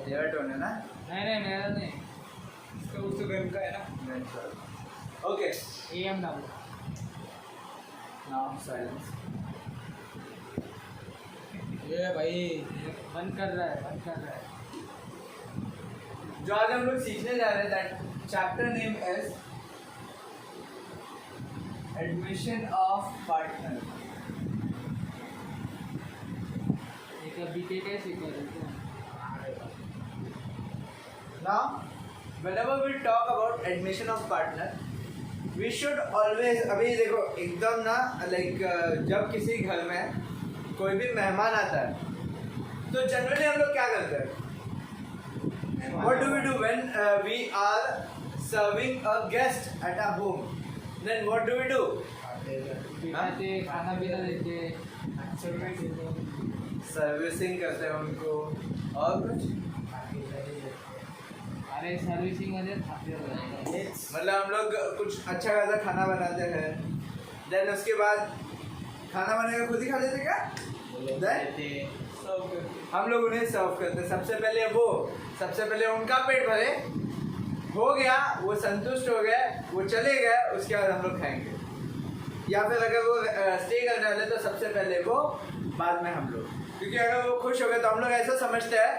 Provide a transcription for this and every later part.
तेरा टोन है ना? नहीं मेरा नहीं, इसका उससे गन का है ना? ओके, AM डालो। Now silence. ये भाई बंद कर रहा है। जो आज हम लोग सीखने जा रहे हैं, that chapter name is admission of partner. एक BTEC है सीखा है। Now, whenever we talk about admission of partner, we should always, अभी देखो एकदम ना लाइक जब किसी घर में कोई भी मेहमान आता है तो जनरली हम लोग क्या करते हैं? What do we do when we are serving a guest at our home? Then what do we do? बिठाते, खाना पीना देते, सर्विसिंग करते हैं उनको और कुछ, अरे सर्विसिंग मध्ये थापते होते। मतलब हम लोग कुछ अच्छा खासा खाना बनाते हैं, देन उसके बाद खाना बनाकर खुद ही खा लेते क्या? हम लोग उन्हें सर्व करते हैं। सबसे पहले उनका पेट भरे, हो गया, वो संतुष्ट हो गए, वो चले गए, उसके बाद हम लोग खाएंगे। या फिर अगर वो स्टे करने वाले तो सबसे पहले वो, बाद में हम लोग, क्योंकि अगर वो खुश हो गए तो हम लोग ऐसा समझते हैं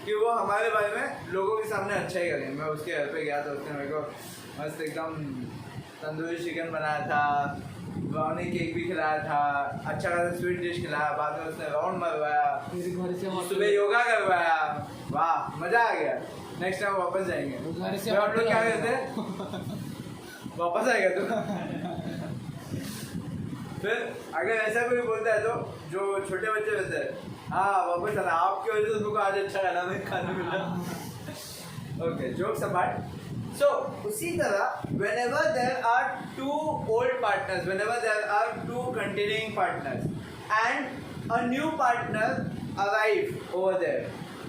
कि वो हमारे बारे में लोगों के सामने अच्छा ही करेंगे। मैं उसके घर पे गया तो उसने मेरे को मस्त एकदम तंदूरी चिकन बनाया था, ब्राउनी केक भी खिलाया था, अच्छा खासा स्वीट डिश खिलाया, बाद में उसने राउंड मरवाया, सुबह योगा करवाया, वाह मज़ा आ गया। नेक्स्ट टाइम वापस जाएंगे। तो हम लोग क्या करते हैं? वापस आएगा तो फिर अगर ऐसा कोई बोलता है तो जो छोटे बच्चे रहते हैं, हाँ वापस आना, आपकी वजह से उनको आज अच्छा खाना मिला। Okay, jokes apart. So, उसी तरह whenever there are two old partners, whenever there are two continuing partners and a new partner arrive over there,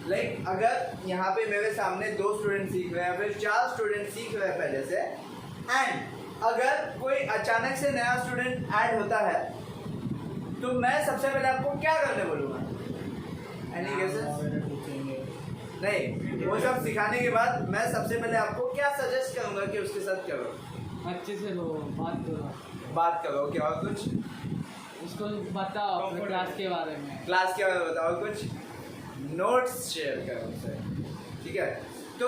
like अगर यहाँ पे मेरे सामने 2 स्टूडेंट सीख रहे हैं, फिर 4 स्टूडेंट सीख रहे हैं पहले से, एंड अगर कोई अचानक से नया स्टूडेंट ऐड होता है तो मैं सबसे पहले आपको क्या करने बोलूँगा? Any guesses? नहीं, वो सब सिखाने के बाद मैं सबसे पहले आपको क्या सजेस्ट करूँगा कि उसके साथ करो? अच्छे से लो, बात करो। क्या और कुछ? उसको बताओ अपने क्लास के बारे में बताओ, कुछ नोट्स शेयर करो उससे, ठीक है? तो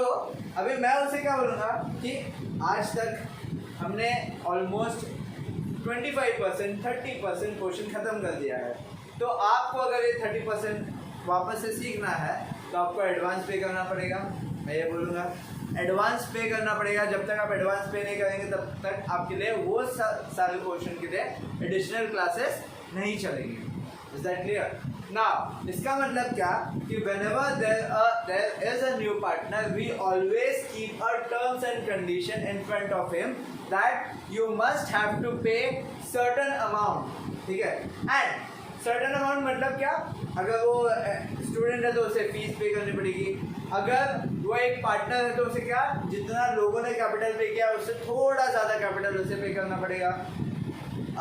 अभी मैं उसे क्या बोलूँगा कि आज तक हमने ऑलमोस्ट 25% 30% क्वेश्चन ख़त्म कर दिया है, तो आपको अगर ये 30% वापस से सीखना है तो आपको एडवांस पे करना पड़ेगा। मैं ये बोलूँगा एडवांस पे करना पड़ेगा। जब तक आप एडवांस पे नहीं करेंगे तब तक आपके लिए वो सारे क्वेश्चन के लिए एडिशनल क्लासेस नहीं चलेंगी। Is that clear? नाउ इसका मतलब क्या कि whenever there is a new partner, we always keep our terms and condition in front of him that you must have to pay certain amount, ठीक है? And certain amount मतलब क्या? अगर वो स्टूडेंट है तो उसे फीस पे करनी पड़ेगी, अगर वो एक पार्टनर है तो उसे क्या, जितना लोगों ने कैपिटल पे किया उससे थोड़ा ज़्यादा कैपिटल उसे पे करना पड़ेगा।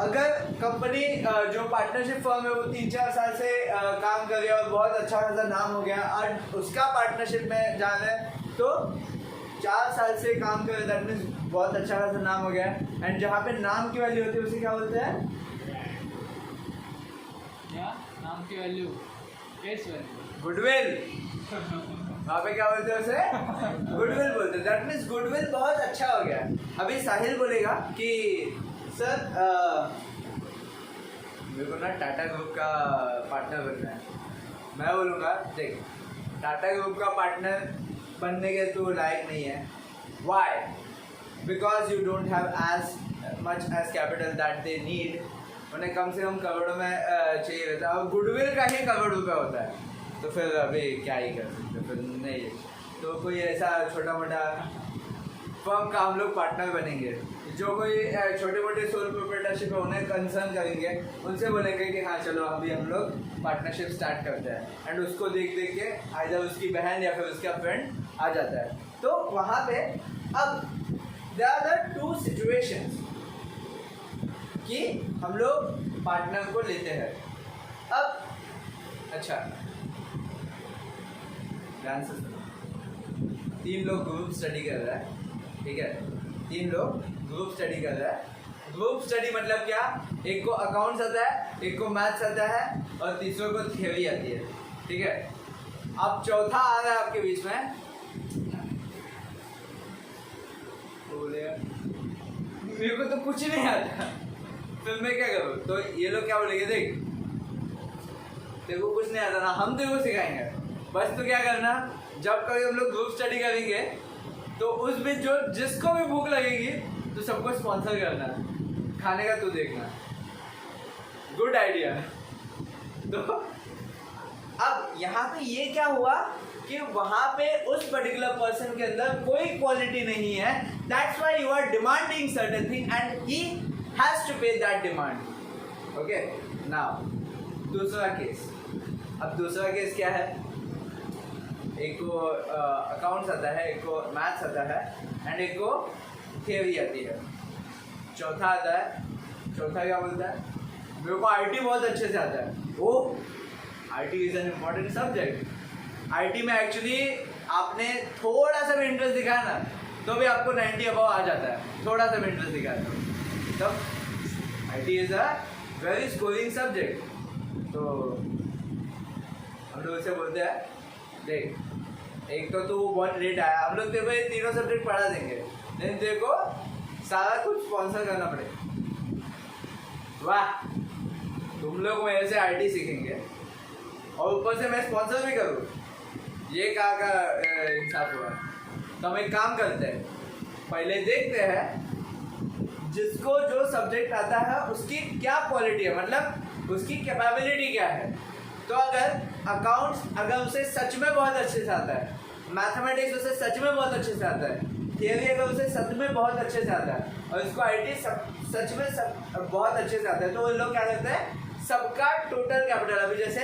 अगर कंपनी जो पार्टनरशिप फर्म है वो 3-4 साल से काम कर रही है और बहुत अच्छा खासा नाम हो गया और उसका पार्टनरशिप में जाना है तो 4 साल से काम कर, दैट मीन्स बहुत अच्छा खासा नाम हो गया। एंड जहाँ पे नाम की वैल्यू होती है उसे क्या बोलते हैं? नाम की वैल्यू, फेस वैल्यू, गुडविल। वहाँ पे क्या बोलते हैं उसे? गुडविल बोलते हैं। दैट मीन्स गुडविल बहुत अच्छा हो गया। अभी साहिल बोलेगा कि सर मेरे को ना टाटा ग्रुप का पार्टनर बनना है। मैं बोलूँगा देख, टाटा ग्रुप का पार्टनर बनने के तू लायक नहीं है। Why? Because you don't have as much as capital that they need. उन्हें कम से कम करोड़ों में चाहिए रहता है और गुडविल का ही करोड़ रुपये होता है, तो फिर अभी क्या ही कर सकते, फिर नहीं। तो कोई ऐसा छोटा मोटा फर्म का हम लोग पार्टनर बनेंगे, जो कोई छोटे मोटे सोल प्रोप्राइटरशिप है उन्हें कंसर्न करेंगे, उनसे बोलेंगे कि हाँ चलो अभी हम लोग पार्टनरशिप स्टार्ट करते हैं, एंड उसको देख देख के आइदर उसकी बहन या फिर उसका फ्रेंड आ जाता है। तो वहाँ पे अब देयर आर द 2 सिचुएशंस कि हम लोग पार्टनर को लेते हैं। अब अच्छा ध्यान से सुनो। 3 लोग ग्रुप स्टडी कर रहा है, ठीक है, 3 लोग ग्रुप स्टडी कर रहा है। ग्रुप स्टडी मतलब क्या, एक को अकाउंट्स आता है, एक को मैथ्स आता है और तीसरे को थ्योरी आती है, ठीक है। अब चौथा आ रहा है आपके बीच में, मेरे को तो कुछ नहीं आता, फिर मैं क्या करूँ? तो ये लोग क्या बोलेंगे, देख तेरे को कुछ नहीं आता ना, हम तेरे को सिखाएंगे। बस तो क्या करना, जब कभी हम लोग ग्रुप स्टडी करेंगे तो उस बीच जो जिसको भी भूख लगेगी तो सबको स्पॉन्सर करना, खाने का तू देखना। Good idea. तो अब यहाँ पे ये क्या हुआ कि वहां पे उस पर्टिकुलर पर्सन के अंदर कोई क्वालिटी नहीं है, that's why you are demanding certain thing and he has to pay that demand. Okay, now दूसरा केस। अब दूसरा केस क्या है, एक को अकाउंट्स आता है, एक को मैथ्स आता है एंड एक को थियोरी आती है। चौथा आता है, चौथा क्या बोलता है, मेरे को आईटी बहुत अच्छे से आता है। Oh, IT is an important subject. IT में एक्चुअली आपने थोड़ा सा भी इंटरेस्ट दिखाया ना तो भी आपको 90 अबव आ जाता है, थोड़ा सा भी इंटरेस्ट दिखाया तब IT is a very scoring subject. तो हम लोग उसे बोलते हैं, देख एक तो तू बहुत लेट आया, हम लोग तेरे को ये तीनों सब्जेक्ट पढ़ा देंगे, लेकिन तेरे को सारा कुछ स्पॉन्सर करना पड़ेगा। वाह, तुम लोग मेरे से आईटी सीखेंगे और ऊपर से मैं स्पॉन्सर भी करूँ, ये कहाँ का इंसाफ हुआ? तो हम एक काम करते हैं, पहले देखते हैं जिसको जो सब्जेक्ट आता है उसकी क्या क्वालिटी है, मतलब उसकी कैपेबिलिटी क्या है। तो अगर अकाउंट्स अगर उसे सच में बहुत अच्छे से आता है, मैथमेटिक्स उसे सच में बहुत अच्छे से आता है, थियरी अगर उसे सच में बहुत अच्छे से आता है और इसको आईटी सच में बहुत अच्छे से आता है, तो वो लोग क्या करते हैं, सबका टोटल कैपिटल, अभी जैसे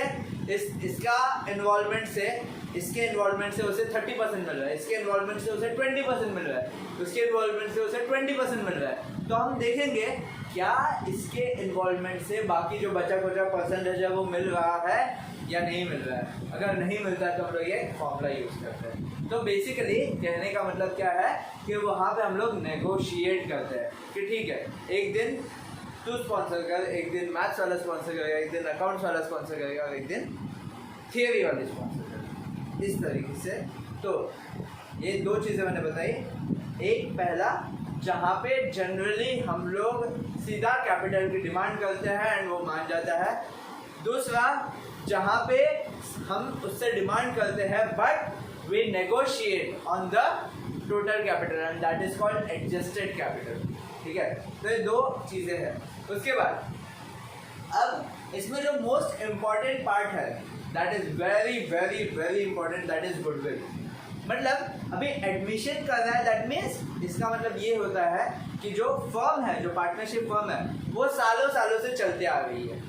इसका इन्वॉल्वमेंट से, इसके इन्वॉल्वमेंट से उसे 30% मिल रहा है, इसके इन्वॉल्वमेंट से उसे 20% मिल रहा है, उसके इन्वॉल्वमेंट से उसे 20% मिल रहा है। तो हम देखेंगे क्या इसके इन्वॉल्वमेंट से बाकी जो बचा खुचा परसेंटेज है वो मिल रहा है या नहीं मिल रहा है। अगर नहीं मिलता है तो हम लोग ये फॉर्मूला यूज़ करते हैं। तो बेसिकली कहने का मतलब क्या है कि वहाँ पे हम लोग नेगोशिएट करते हैं कि ठीक है, एक दिन तू स्पॉन्सर कर, एक दिन मैथ्स वाला स्पॉन्सर करेगा, एक दिन अकाउंट्स वाला स्पॉन्सर करेगा और एक दिन थियरी वाली स्पॉन्सर करेगा, इस तरीके से। तो ये दो चीज़ें मैंने बताई। एक पहला, जहाँ पे जनरली हम लोग सीधा कैपिटल की डिमांड करते हैं एंड वो मान जाता है। दूसरा, जहाँ पे हम उससे डिमांड करते हैं but we negotiate on the total capital and that is called adjusted capital. ठीक है, तो ये दो चीज़ें हैं। उसके बाद अब इसमें जो मोस्ट इम्पॉर्टेंट पार्ट है that is very very very important, that is goodwill. मतलब अभी एडमिशन कर रहा है, दैट मीन्स इसका मतलब ये होता है कि जो फर्म है, जो पार्टनरशिप फर्म है, वो सालों सालों से चलते आ रही है,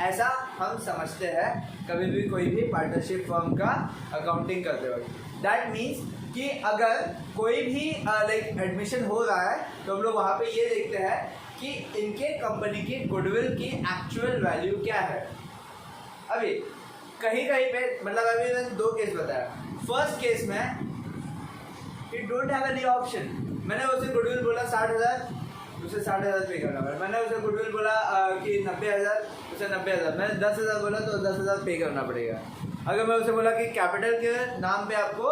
ऐसा हम समझते हैं कभी भी कोई भी पार्टनरशिप फर्म का अकाउंटिंग करते वक्त। दैट मीन्स कि अगर कोई भी लाइक एडमिशन हो रहा है तो हम लोग वहाँ पे ये देखते हैं कि इनके कंपनी की गुडविल की एक्चुअल वैल्यू क्या है। अभी कहीं कहीं पे, मतलब अभी मैंने दो केस बताया। फर्स्ट केस में it don't have any option, मैंने उसे गुडविल बोला 60,000, उसे 60,000 पे करना पड़ेगा। मैंने उसे गुडविल बोला कि 90,000, उसे 90,000। मैंने 10,000 बोला तो 10,000 पे करना पड़ेगा। अगर मैं उसे बोला कि कैपिटल के नाम पे आपको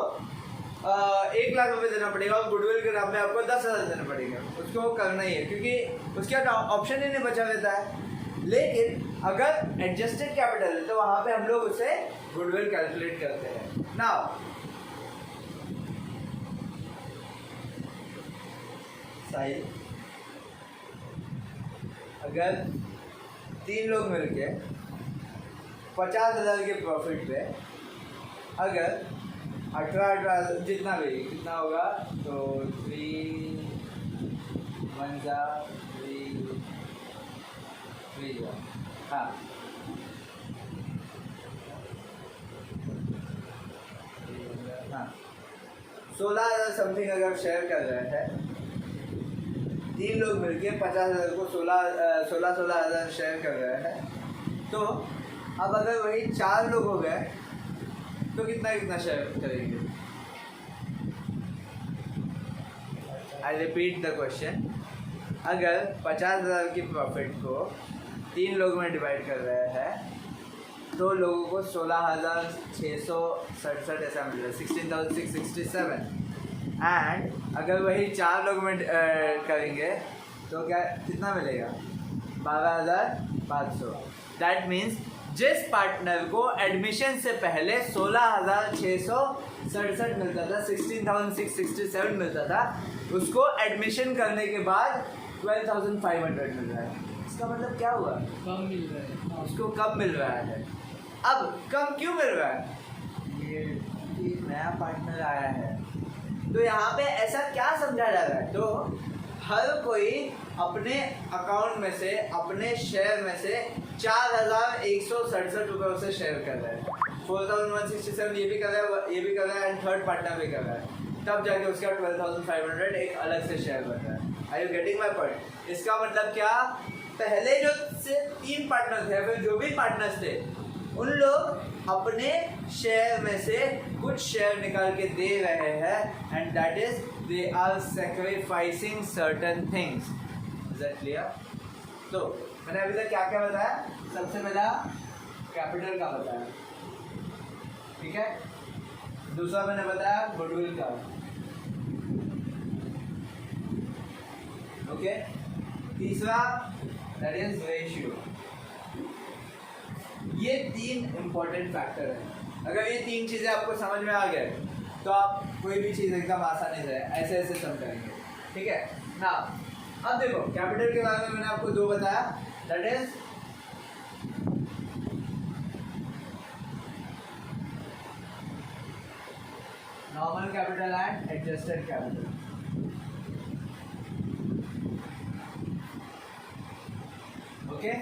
1 लाख रुपए देना पड़ेगा और गुडविल के नाम पे आपको 10,000 देना पड़ेगा, उसको वो करना ही है क्योंकि उसके ऑप्शन ही नहीं बचा रहता है। लेकिन अगर एडजस्टेड कैपिटल है तो वहाँ पे हम लोग उसे गुडविल कैलकुलेट करते हैं। नाउ साहिल, अगर 3 लोग मिलके 50,000 के प्रॉफिट पे अगर 18 जितना भी कितना होगा, तो 3 1 3 हाँ, हाँ 16,000 समथिंग अगर शेयर कर रहे हैं, 3 लोग मिलके 50,000 को 16,000 शेयर कर रहे हैं, तो अब अगर वही 4 लोग हो गए तो कितना कितना शेयर करेंगे? I repeat the question. अगर 50,000 की प्रॉफिट को 3 लोगों में डिवाइड कर रहे हैं, 2 लोगों को 16,667 ऐसा मिल रहा है, 16,667। एंड अगर वही 4 लोग में करेंगे तो क्या कितना मिलेगा? 12,500। दैट मीन्स जिस पार्टनर को एडमिशन से पहले 16,667 मिलता था, 16,667 मिलता था, उसको एडमिशन करने के बाद 12,500 मिल रहा है। इसका मतलब क्या हुआ? कम मिल रहा है उसको कम मिल रहा है। अब कम क्यों मिल रहा है? ये एक नया पार्टनर आया है। तो यहाँ पे ऐसा क्या समझा जा रहा है? तो हर कोई अपने अकाउंट में से, अपने शेयर में से 4,167 रुपये उसे शेयर कर रहा है। 4,167 ये भी कर रहा है, ये भी कर रहा है, एंड थर्ड पार्टनर भी कर रहा है। तब जाके उसका 12,500 एक अलग से शेयर बन रहा है। Are you getting my point? इसका मतलब क्या? पहले जो से 3 पार्टनर थे, फिर जो भी पार्टनर्स थे, उन लोग अपने शेयर में से कुछ शेयर निकाल के दे रहे हैं, and that is they are sacrificing certain things. Is that clear? तो मैंने अभी तक क्या क्या बताया? सबसे पहला कैपिटल का बताया, ठीक है। दूसरा मैंने बताया गुडविल का, ओके। तीसरा दैट इज रेशियो। ये 3 इंपॉर्टेंट फैक्टर है। अगर ये 3 चीज़ें आपको समझ में आ गए तो आप कोई भी चीज़ एकदम आसानी से ऐसे ऐसे समझाएंगे, ठीक है ना। अब देखो कैपिटल के बारे में मैंने आपको 2 बताया, that is normal capital and adjusted capital. Okay,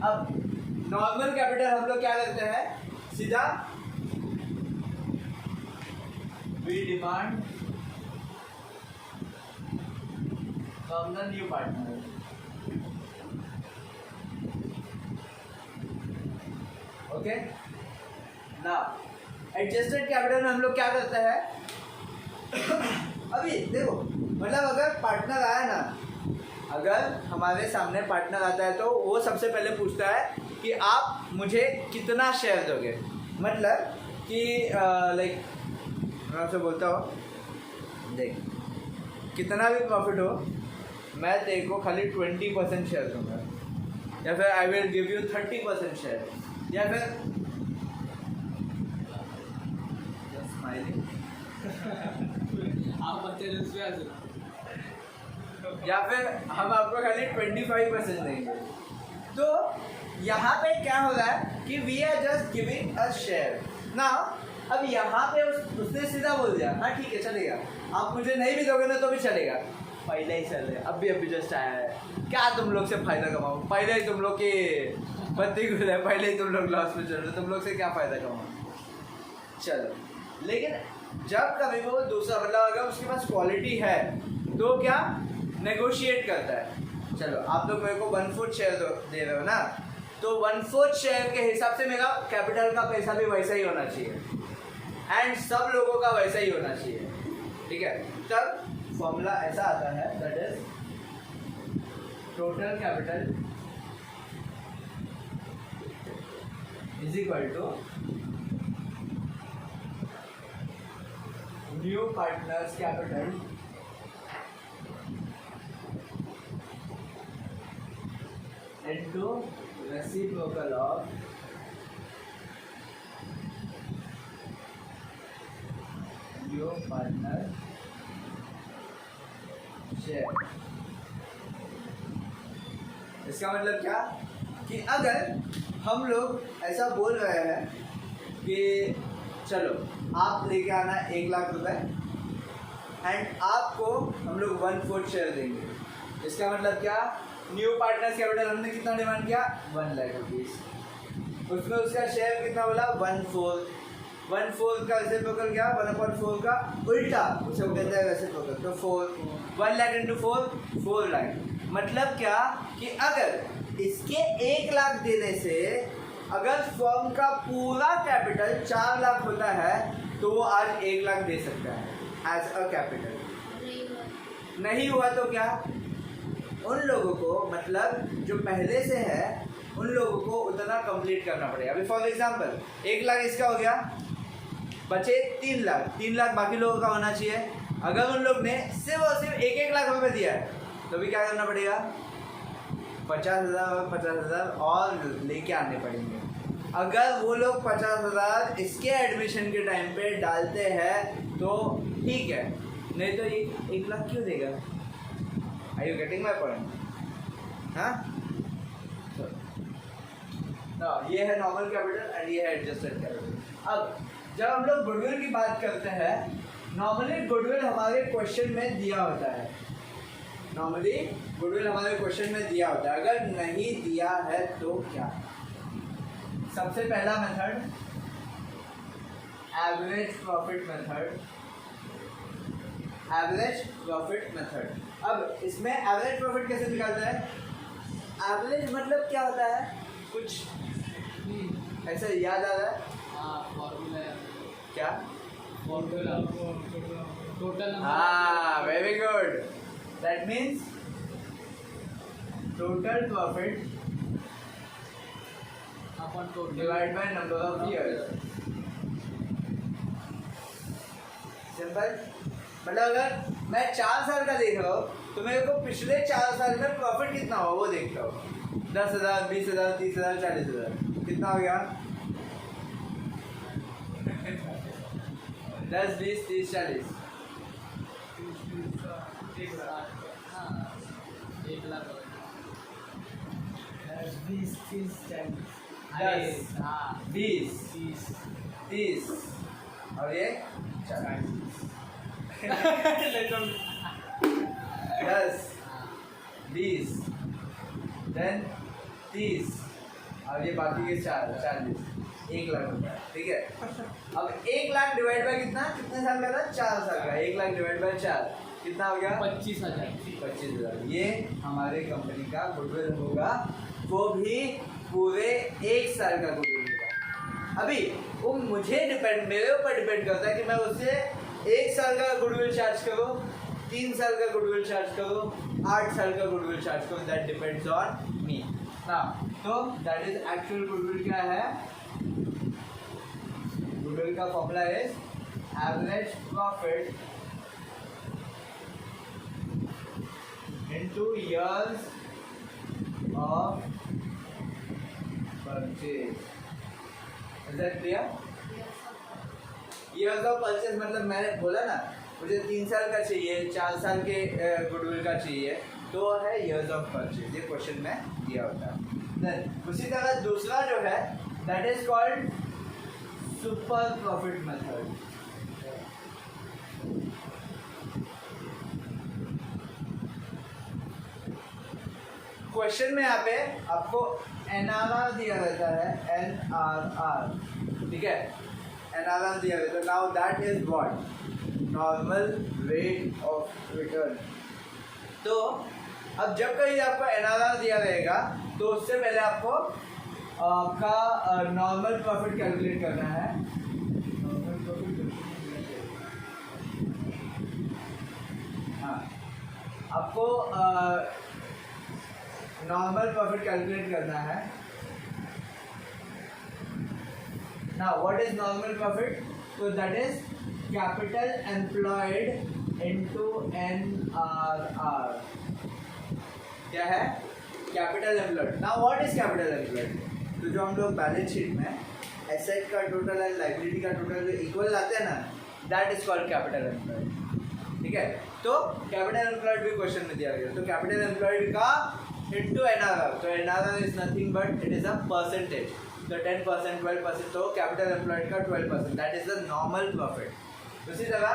अब नॉर्मल कैपिटल हम लोग क्या करते हैं? सीधा we demand from the new partner. Okay, now adjusted capital में हम लोग क्या करते हैं? अभी देखो, मतलब अगर पार्टनर आया ना, अगर हमारे सामने पार्टनर आता है तो वो सबसे पहले पूछता है कि आप मुझे कितना शेयर दोगे। मतलब कि लाइक मैं आपसे बोलता हूँ, देख कितना भी प्रॉफिट हो, मैं तेरे को खाली 20% शेयर दूंगा, या फिर I will give you 30% share, या फिर स्माइलिंग आप बच्चे या फिर हम आपको खाली 25% देंगे। तो यहाँ पे क्या हो रहा है कि we are just giving a share ना। अब यहाँ पे उसने सीधा बोल दिया हाँ ठीक है चलेगा, आप मुझे नहीं भी दोगे ना तो भी चलेगा, पहले ही चल रहे, अभी जस्ट आया है, क्या तुम लोग से फ़ायदा कमाओ, पहले ही तुम लोग की बत्ती गुल है, पहले ही तुम लोग लॉस में चल रहे, तुम लोग से क्या फ़ायदा कमाओ, चलो। लेकिन जब कभी वो दूसरा मतलब अगर उसके पास क्वालिटी है तो क्या नेगोशिएट करता है, चलो आप लोग मेरे को 1/4 शेयर दे रहे हो ना, तो 1/4 शेयर के हिसाब से मेरा कैपिटल का पैसा भी वैसा ही होना चाहिए, एंड सब लोगों का वैसा ही होना चाहिए, ठीक है। तब फॉर्मूला ऐसा आता है, that is total capital is equal to new partners capital into reciprocal of your partner share। इसका मतलब क्या कि अगर हम लोग ऐसा बोल रहे हैं कि चलो आप लेके आना 1 लाख रुपए एंड आपको हम लोग 1/4 शेयर देंगे, इसका मतलब क्या, न्यू पार्टनर्स कैपिटल हमने कितना डिमांड किया, 1 लाख रुपीज़, उसमें उसका शेयर कितना बोला 1/4। 1/4 का रेसिप्रोकल क्या 1/4 का उल्टा उसे कहते हैं रेसिप्रोकल। तो 4 1 लाख इंटू 4 लाख। मतलब क्या कि अगर इसके 1 लाख देने से अगर फर्म का पूरा कैपिटल 4 लाख होता है तो वो आज 1 लाख दे सकता है एज अ कैपिटल। नहीं हुआ तो क्या उन लोगों को मतलब जो पहले से है उन लोगों को उतना कंप्लीट करना पड़ेगा। अभी फॉर एग्जांपल 1 लाख इसका हो गया, बचे 3 लाख। 3 लाख बाकी लोगों का होना चाहिए। अगर उन लोग ने सिर्फ और सिर्फ 1-1 लाख रुपए दिया है तो भी क्या करना पड़ेगा 50,000 और 50,000 और लेके आने पड़ेंगे। अगर वो लोग 50,000 इसके एडमिशन के टाइम पे डालते हैं तो ठीक है, नहीं तो ये 1 लाख क्यों देगा? Are you getting my point? हाँ, ये है नॉर्मल कैपिटल एंड ये है एडजस्टेड कैपिटल। अब जब हम लोग गुडविल की बात करते हैं, नॉर्मली गुडविल हमारे क्वेश्चन में दिया होता है। नॉर्मली गुडविल हमारे क्वेश्चन में दिया होता है। अगर नहीं दिया है तो क्या? सबसे पहला method average profit method. Average profit method. अब इसमें एवरेज प्रॉफिट कैसे निकालते हैं? एवरेज मतलब क्या होता है? कुछ ऐसा याद आ रहा है? हाँ, फॉर्मूला क्या? Formula total. हाँ, very good. That means total profit अपन total divide by number of years. Simple. मतलब अगर मैं 4 साल का देख रहा हूँ तो मेरे को पिछले 4 साल में प्रॉफिट कितना हुआ वो देखता हूँ। 10,000, 20,000, 30,000, 40,000 कितना हो गया? 10, 20, 30, 40। 1 लाख 20, 30, 40। 10, हाँ 20, 30 30 और ये 40। 10, 20, देन 30 और ये बाकी के 40। 1 लाख होता है। ठीक है। अब 1 लाख डिवाइड बाय कितने साल का था? 4 साल का। 1 लाख डिवाइड बाय 4 कितना हो गया? 25,000। 25,000। ये हमारे कंपनी का गुडविल होगा, वो भी पूरे 1 साल का गुडविल होगा। अभी वो मुझे डिपेंड, मेरे ऊपर डिपेंड करता है कि मैं उससे 1 साल का गुडविल चार्ज करूँ, 3 साल का गुडविल चार्ज करूँ, 8 साल का गुडविल चार्ज करूँ। That depends on me. तो दैट इज एक्चुअल गुडविल क्या है? गुडविल का formula is average profit into years of purchase. Is that clear? Years of purchase मतलब मैंने बोला ना मुझे 3 साल का चाहिए, 4 साल के गुडविल का चाहिए, तो है years of purchase। ये क्वेश्चन में दिया होता है। Then उसी तरह दूसरा जो है that is called super profit method। Question में यहाँ पे आपको NRR दिया रहता है, NRR। ठीक है, NRR दिया रहता है। Now that is what? Normal rate of return. तो अब जब कहीं आपको NRR दिया रहेगा तो उससे पहले आपको आपका नॉर्मल प्रॉफिट कैलकुलेट करना है। हाँ, आपको नॉर्मल प्रॉफिट कैलकुलेट करना है। Now what is normal profit? तो that is capital employed into NRR। क्या है? Capital employed. Now what is capital employed? तो जो हम लोग बैलेंस शीट में एसेट का टोटल एंड लायबिलिटी का टोटल जो इक्वल लाते हैं ना, that is called capital employed. ठीक है, तो कैपिटल एम्प्लॉयड भी क्वेश्चन में दिया गया। तो कैपिटल एम्प्लॉयड का into NRR, तो NRR is nothing but it is a percentage, तो 10%, 12%, तो capital employed का 12%, that is the normal profit। उसी तरह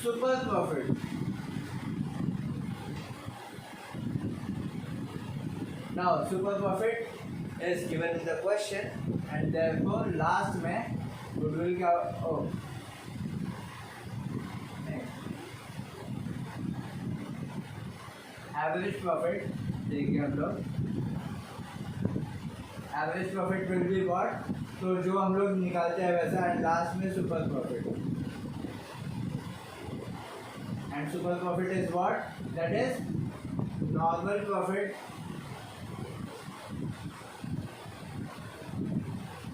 super profit। now super profit is given in the question, and therefore last में goodwill का average profit देखिए हम लोग average profit will be what, तो जो हम लोग निकालते हैं वैसा, एंड लास्ट में super profit, and super profit is what, that is normal profit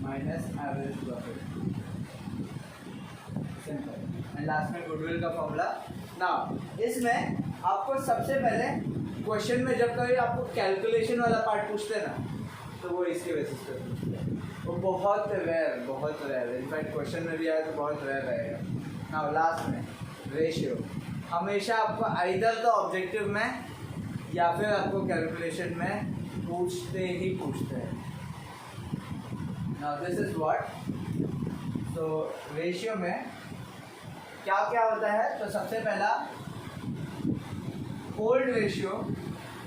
minus average profit, simple, and last में गुडविल का फॉर्मूला। नाउ इसमें आपको सबसे पहले क्वेश्चन में जब कभी आपको कैलकुलेशन वाला पार्ट पूछते हैं ना, तो वो इसके बेसिस पे पूछते हैं, वो बहुत रेयर, इनफैक्ट क्वेश्चन में भी आया तो बहुत रेयर रहेगा। नाउ लास्ट में रेशियो हमेशा आपको आइदर तो ऑब्जेक्टिव में या फिर आपको कैलकुलेशन में पूछते हैं। नाउ दिस इज व्हाट, तो रेशियो में क्या क्या होता है, तो सबसे पहला old ratio,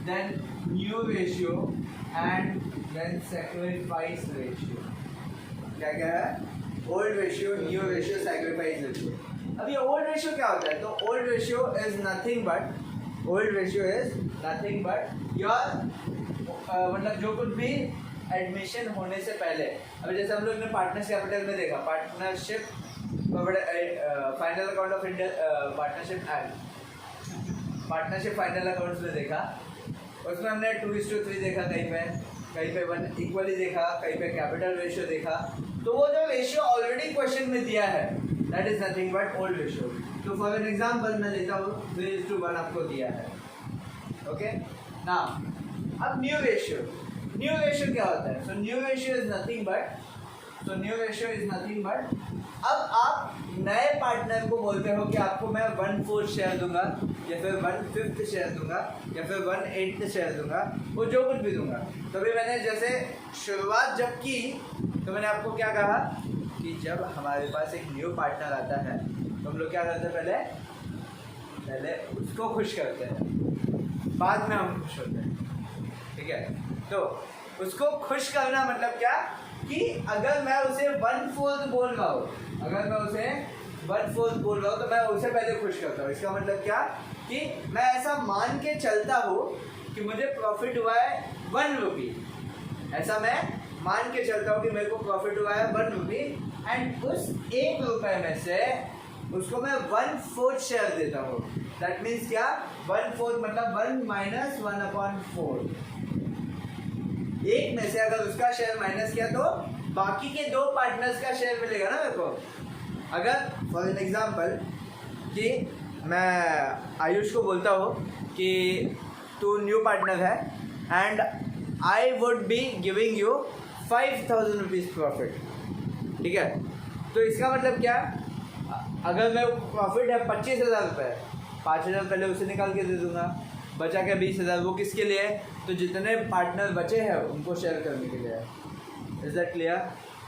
then new ratio, and then sacrifice ratio. क्या क्या है, old ratio, new ratio, sacrifice ratio. अब ये ओल्ड रेशियो क्या होता है, तो old ratio is nothing but your मतलब जो कुछ भी एडमिशन होने से पहले, अभी जैसे हम लोग ने पार्टनर्स कैपिटल में देखा, partnership final account of India, partnership final accounts में देखा, उसमें हमने 2:3 देखा, कहीं पे 1 इक्वली देखा, कहीं पे कैपिटल रेशियो देखा। तो वो जो रेशियो ऑलरेडी क्वेश्चन में दिया है, that is nothing but old ratio. तो फॉर एन एग्जांपल मैं लेता हूँ 3:1 आपको दिया है, ओके। नाउ अब न्यू रेशियो क्या होता है, so new ratio is nothing but अब आप नए पार्टनर को बोलते हो कि आपको मैं 1/4 शेयर दूंगा, या फिर 1/5 शेयर दूंगा, या फिर 1/8 शेयर दूंगा, वो जो कुछ भी दूंगा। तो अभी मैंने जैसे शुरुआत जब की, तो मैंने आपको क्या कहा कि जब हमारे पास एक न्यू पार्टनर आता है तो हम लोग क्या करते हैं, पहले उसको खुश करते हैं, बाद में हम खुश होते हैं, ठीक है। तो उसको खुश करना मतलब क्या, कि अगर मैं उसे 1/4 बोल रहा हूँ, तो मैं उसे पहले खुश करता हूँ। इसका मतलब क्या, कि मैं ऐसा मान के चलता हूँ कि मुझे प्रॉफिट हुआ है 1 रुपी, ऐसा मैं मान के चलता हूँ कि मेरे को प्रॉफिट हुआ है 1 रुपी, एंड उस 1 रुपये में से उसको मैं 1/4 शेयर देता हूँ। दैट मीन्स क्या, 1/4 मतलब 1 माइनस 1/4। एक में से अगर उसका शेयर माइनस किया तो बाकी के 2 पार्टनर्स का शेयर मिलेगा ना मेरे को। अगर फॉर एन एग्जाम्पल कि मैं आयुष को बोलता हूँ कि तू न्यू पार्टनर है and I would be giving you 5,000 rupees profit, ठीक है। तो इसका मतलब क्या, अगर मैं प्रॉफिट है 25,000 रुपये, 5,000 पहले उसे निकाल के दे दूंगा, बचा के 20,000 वो किसके लिए, तो जितने पार्टनर बचे हैं उनको शेयर करने के लिए है। Is that clear.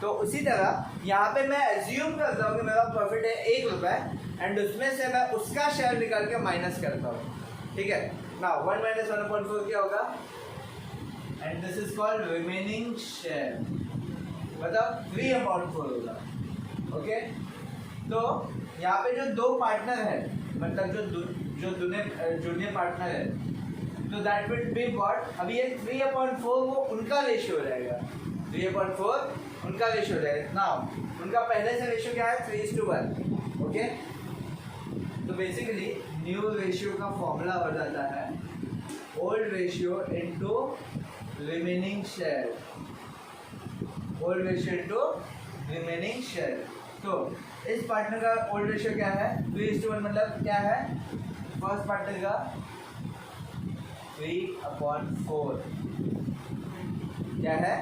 तो उसी तरह यहाँ पे मैं एज्यूम करता हूँ कि मेरा प्रॉफिट है 1 रुपये, एंड उसमें से मैं उसका शेयर निकाल के माइनस करता हूँ, ठीक है ना। 1 माइनस 1/4 क्या होगा, and this is called remaining share, मतलब 3/4 होगा, ओके। तो यहाँ पे जो 2 पार्टनर है, मतलब जो जूनियर पार्टनर है, तो दैट विल बी व्हाट, अभी ये 3/4 वो उनका रेशियो रहेगा, 3/4 उनका रेशियो रहेगा। नाउ उनका पहले से रेशियो क्या है, 3:1, ओके। तो बेसिकली न्यू रेशियो का फॉर्मूला हो जाता है old ratio into remaining share, old ratio into remaining share. तो इस पार्टनर का ओल्ड रेशियो क्या है, 3:1, मतलब क्या है, फर्स्ट पार्टनर का 3/4 क्या है,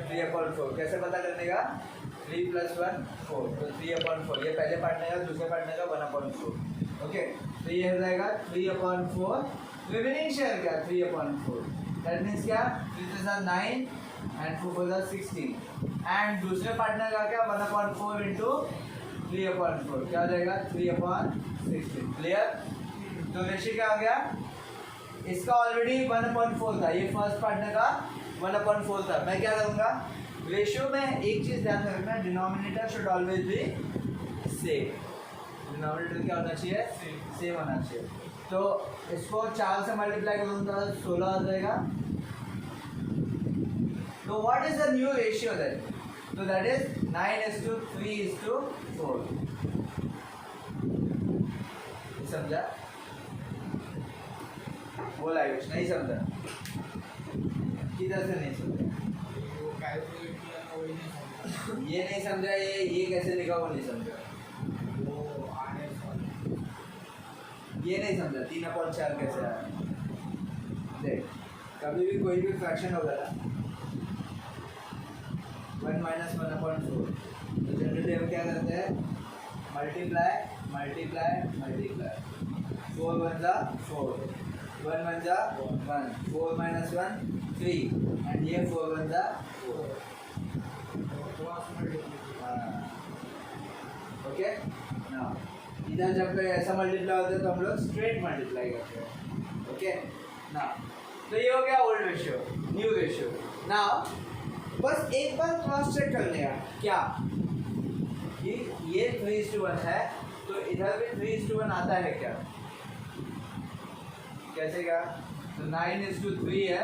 3/4। कैसे पता करने का, 3 + 1 4, तो 3/4 ये पहले पार्टनर का, दूसरे पार्टनर का 1/4, ओके। तो ये हो जाएगा 3/4, रिमेनिंग शेयर क्या 3/4, दैट मीन्स क्या 3 × 9 एंड 4 × 16, एंड दूसरे पार्टनर का क्या 1/4 इंटू 3/4 क्या हो जाएगा 3/16, क्लियर। तो रेशियो क्या हो गया, इसका ऑलरेडी 1/4 था, ये फर्स्ट पार्टनर का 1/4 था। मैं क्या करूँगा, रेशियो में एक चीज़ ध्यान रखना, denominator should always be same. Denominator क्या होना चाहिए, सेम होना चाहिए। तो इसको 4 से मल्टीप्लाई करूँगा 16 आ जाएगा। तो what is the new ratio then? तो दैट इज 9:3:4। समझा? बोला आयुष, नहीं समझा? किधर से नहीं समझा? वो कैलकुलेट किया था वही नहीं समझा। ये नहीं समझा, ये कैसे लिखा वो नहीं समझा, वो आने वाला। ये नहीं समझा 3/4 कैसे आया। देख, कभी भी कोई भी फ्रैक्शन होगा ना, 1 - 1/4, तो जनरली हम क्या करते हैं, मल्टीप्लाई मल्टीप्लाई मल्टीप्लाई। 4 × 1 = 4, 1 × 1 = 1, 4 - 1 = 3, एंड ये 4 × 1 = 4। Cross multiplication. ओके ना, इधर जब कोई ऐसा मल्टीप्लाई होता है तो हम लोग स्ट्रेट मल्टीप्लाई करते हैं। ओके ना, तो ये हो गया ओल्ड रेशियो, न्यू रेशियो। ना बस एक बार क्रॉस चेक कर लिया क्या कि ये 3:1 है, तो इधर भी 3:1 आता है क्या? कैसे क्या? तो 9:3 है,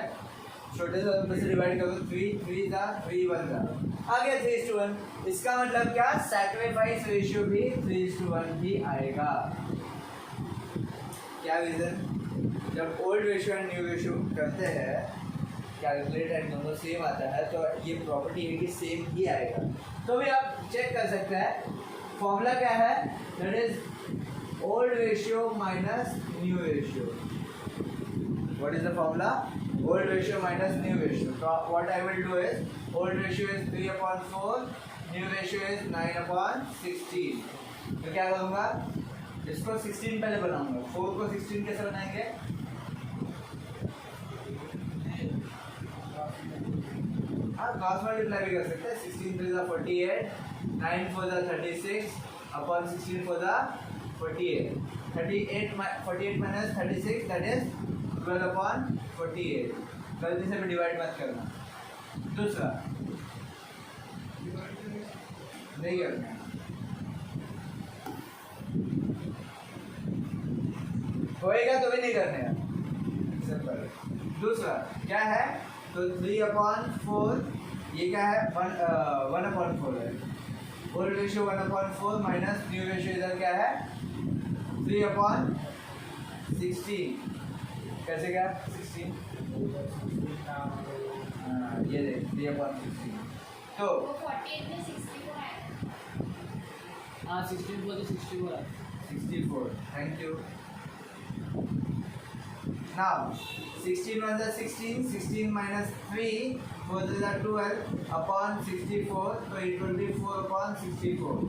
छोटे से नंबर से डिवाइड करो, 3 था 3 1 था, आ गया 3:1। इसका मतलब क्या, सैक्रिफाइस रेशियो भी 3:1 ही आएगा। क्या रीजन? जब old ratio and new ratio करते हैं कैलकुलेट एंड दोनों सेम आता है, तो ये प्रॉपर्टी है कि सेम ही आएगा। तो भी आप चेक कर सकते हैं, फॉर्मूला क्या है, that is old ratio minus new ratio. What is the formula? Old ratio minus new ratio. So what I will do is, old ratio is 3/4, new ratio is 9/16. तो क्या करूँगा, इसको 16 पहले बनाऊंगा। 4 को 16 कैसे बनाएंगे? हाँ, क्रॉस मल्टीप्लाई भी कर सकते हैं। 16 3 = 48, 9 4 = 36 upon 16 4 = 48. 48 minus 36, that is 12/48। गलती से भी डिवाइड मत करना। दूसरा नहीं करना, होएगा तो भी नहीं करने हैं, सिंपल। दूसरा क्या है, तो 3/4, ये क्या है, 1/4 है। Old ratio 1/4 minus new ratio इधर क्या है, 3/16। कैसे क्या 16? ये देख 3/16। तो वो 48 में 64 आएगा। हाँ 64 तो 64 है। 64, thank you. Now 16 1 = 16, 16 minus 3, 4 = 12 upon 64, so it will be 4/64।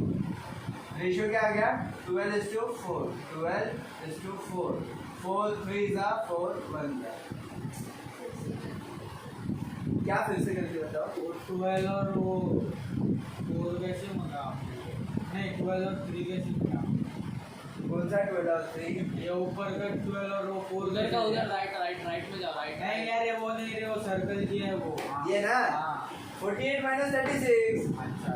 Ratio क्या आ गया, 12:4, 12:4, 4 3 = 4 1 = क्या फिर से करके बताओ। वो 12 और वो 4 कैसे मंगा, नहीं 12 और 3 कैसे मंगा? कौन सा 12 और 3? ये ऊपर का 12 और वो 4 उधर का उधर राइट में जाओ, राइट। नहीं यार, ये वो नहीं रे, वो सर्कल किया है वो। ये ना? हाँ। 48 minus 36। अच्छा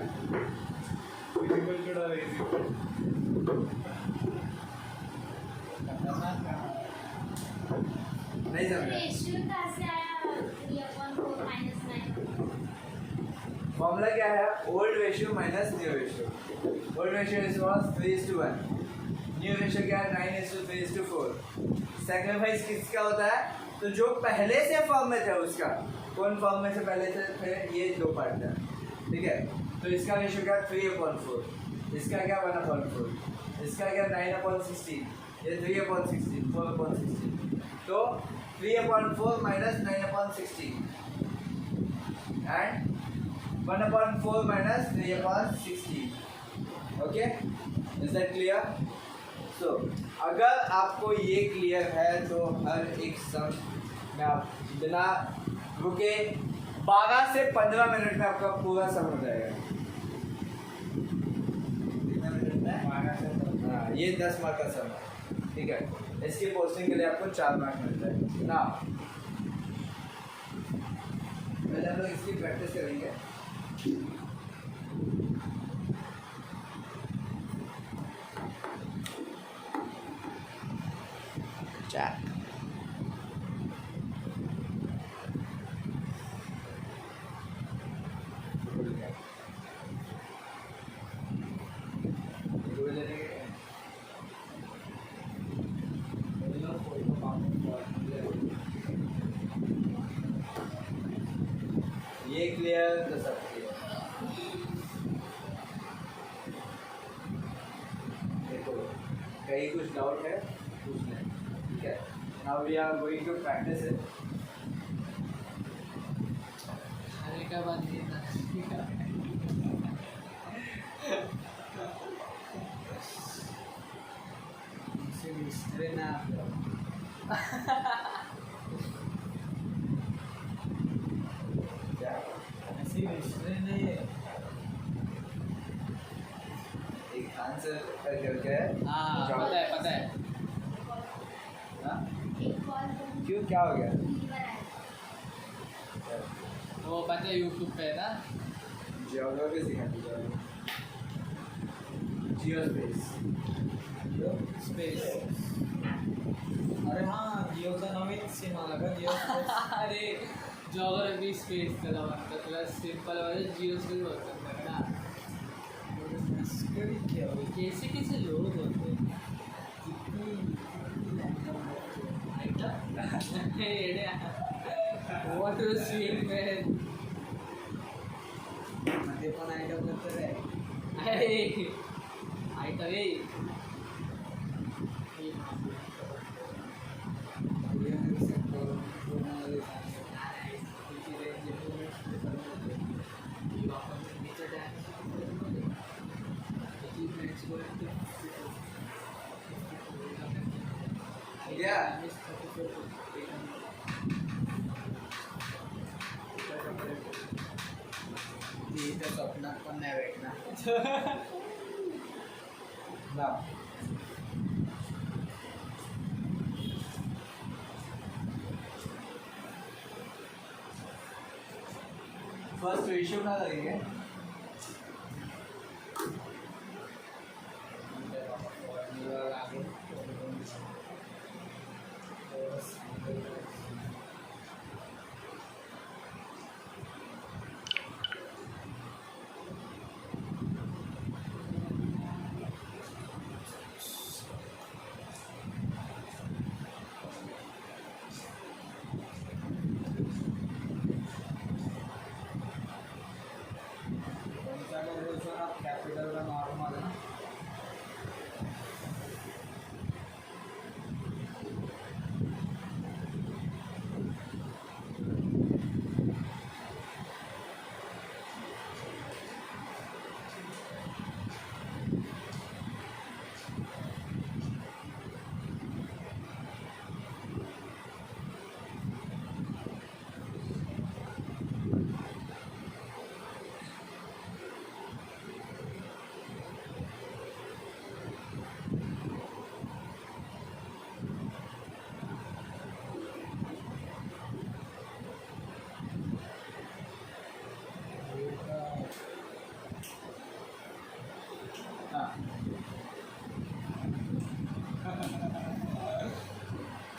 नहीं समझा। रेशियो कहाँ से आया 3/4 माइनस 9? फॉर्मूला क्या है, old ratio minus new ratio. Old ratio is was 3:1, new ratio क्या है, 9:3:4। सैक्रिफाइस किसका होता है, तो जो पहले से फॉर्म में थे उसका। कौन फॉर्म में से पहले से थे, ये 2 पार्ट है, ठीक है। तो इसका रेशियो क्या, 3/4, इसका क्या 1/4, इसका क्या 9/16, ये 3/16, 4/16। तो 3/4 minus 9/16 and 1/4 minus 3/16। Okay, is that clear? So अगर आपको ये क्लियर है तो हर एक सम में आप बिना रुके 12 से 15 मिनट में आपका पूरा सम हो जाएगा। कितने मिनट में? हाँ, ये 10 मार्क का सम है, ठीक है। इसकी पोस्टिंग के लिए आपको 4 मार्क मिलता है ना। पहले हम लोग इसकी प्रैक्टिस करेंगे। Jack. ये क्लियर तो सब क्लियर। देखो कहीं कुछ डाउट है पूछ लें, ठीक है। Now we are going to practice it. खाने का बाद देना मिस्त्री ना क्या ऐसी मिस्त्री नहीं है। एक आंसर करके है? हाँ जाओ। पता है हाँ? एक कॉल क्यों क्या हो गया? वो पता है यूट्यूब पे है ना। जियोग्राफी सिखाती है। जियोस्पेस। स्पेस अरे हाँ जिओचा नवीन सिम आला का जिओ अरे ज्योग्राफी स्पेस त्याला म्हणतात, तुला सिंपल म्हणजे जिओ स्पेस बोलतात ना। कैसे कैसे लोग होते हैं व्हाट टू स्वीट मैन। मध्ये पण आयडिया करतात आहे अरे आयटम ये Yeah. इथं स्वप्नात पण नाही भेटणार Now. फर्स्ट रेशियो ना करेंगे। कैपिटल का नॉर्मल ना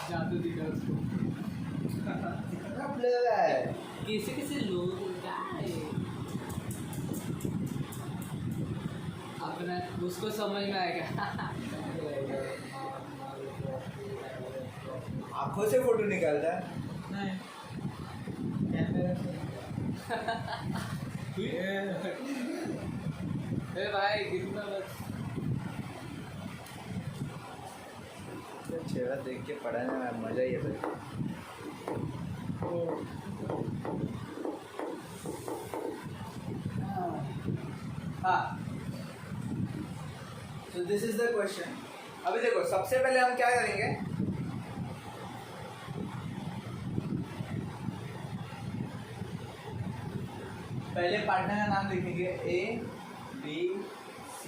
जादू दिखा उसको। कितना प्लेयर है? कैसे कैसे लोग गाए अपना उसको समझ में आएगा। आंखों से फोटो निकालता है। नहीं कैमरे ए भाई कितना बस चेहरा देख के पढ़ाने में मजा ही है भाई। हाँ, तो दिस इज द क्वेश्चन। अभी देखो सबसे पहले हम क्या करेंगे, पहले पार्टनर का नाम लिखेंगे A B C,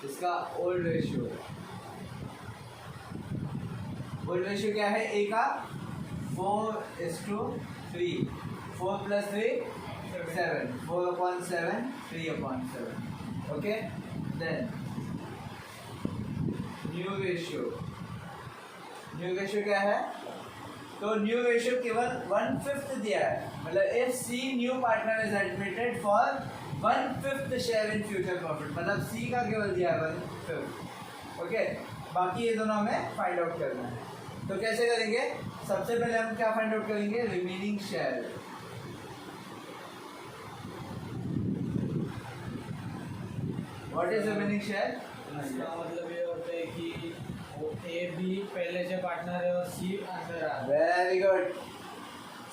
इसका ओल्ड रेशियो। ओल्ड रेशियो क्या है? A का 4:3, 4 plus 3 7, 4 upon 7, 3 upon 7. Okay, then new ratio क्या है? तो न्यू रेशियो केवल 1/5 दिया है, मतलब if C new partner is admitted for 1/5 share in future profit, मतलब C का केवल दिया है 1/5. ओके, बाकी ये दोनों हमें फाइंड आउट करना है. तो कैसे करेंगे? सबसे पहले हम क्या फाइंड आउट करेंगे? Remaining share. What is remaining share? इसका मतलब ये होता है कि वो ए बी पहले से पार्टनर है और सी अंदर आ रहा है. Very good.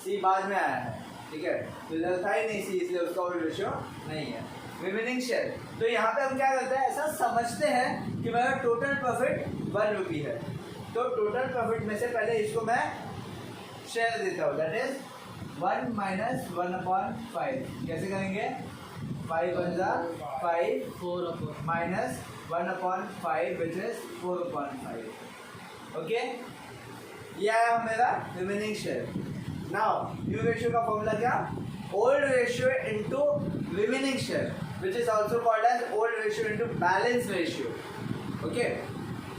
सी बाद में आया है, ठीक है, तो इधर था ही नहीं सी, इसलिए उसका कोई रेशियो नहीं है. रिमेनिंग शेयर, तो यहाँ पे हम क्या करते हैं, ऐसा समझते हैं कि मेरा टोटल प्रॉफिट 1 रुपी है, तो टोटल प्रॉफिट में से पहले इसको मैं शेयर देता हूँ, दैट इज 1 minus 1/5. कैसे करेंगे? 5 1 5 4 upon minus 1/5 which is 4/5. Okay, ये आया मेरा remaining share. Now new ratio का फॉर्मूला क्या? Old ratio into remaining share which is also called as old ratio into balance ratio. Okay,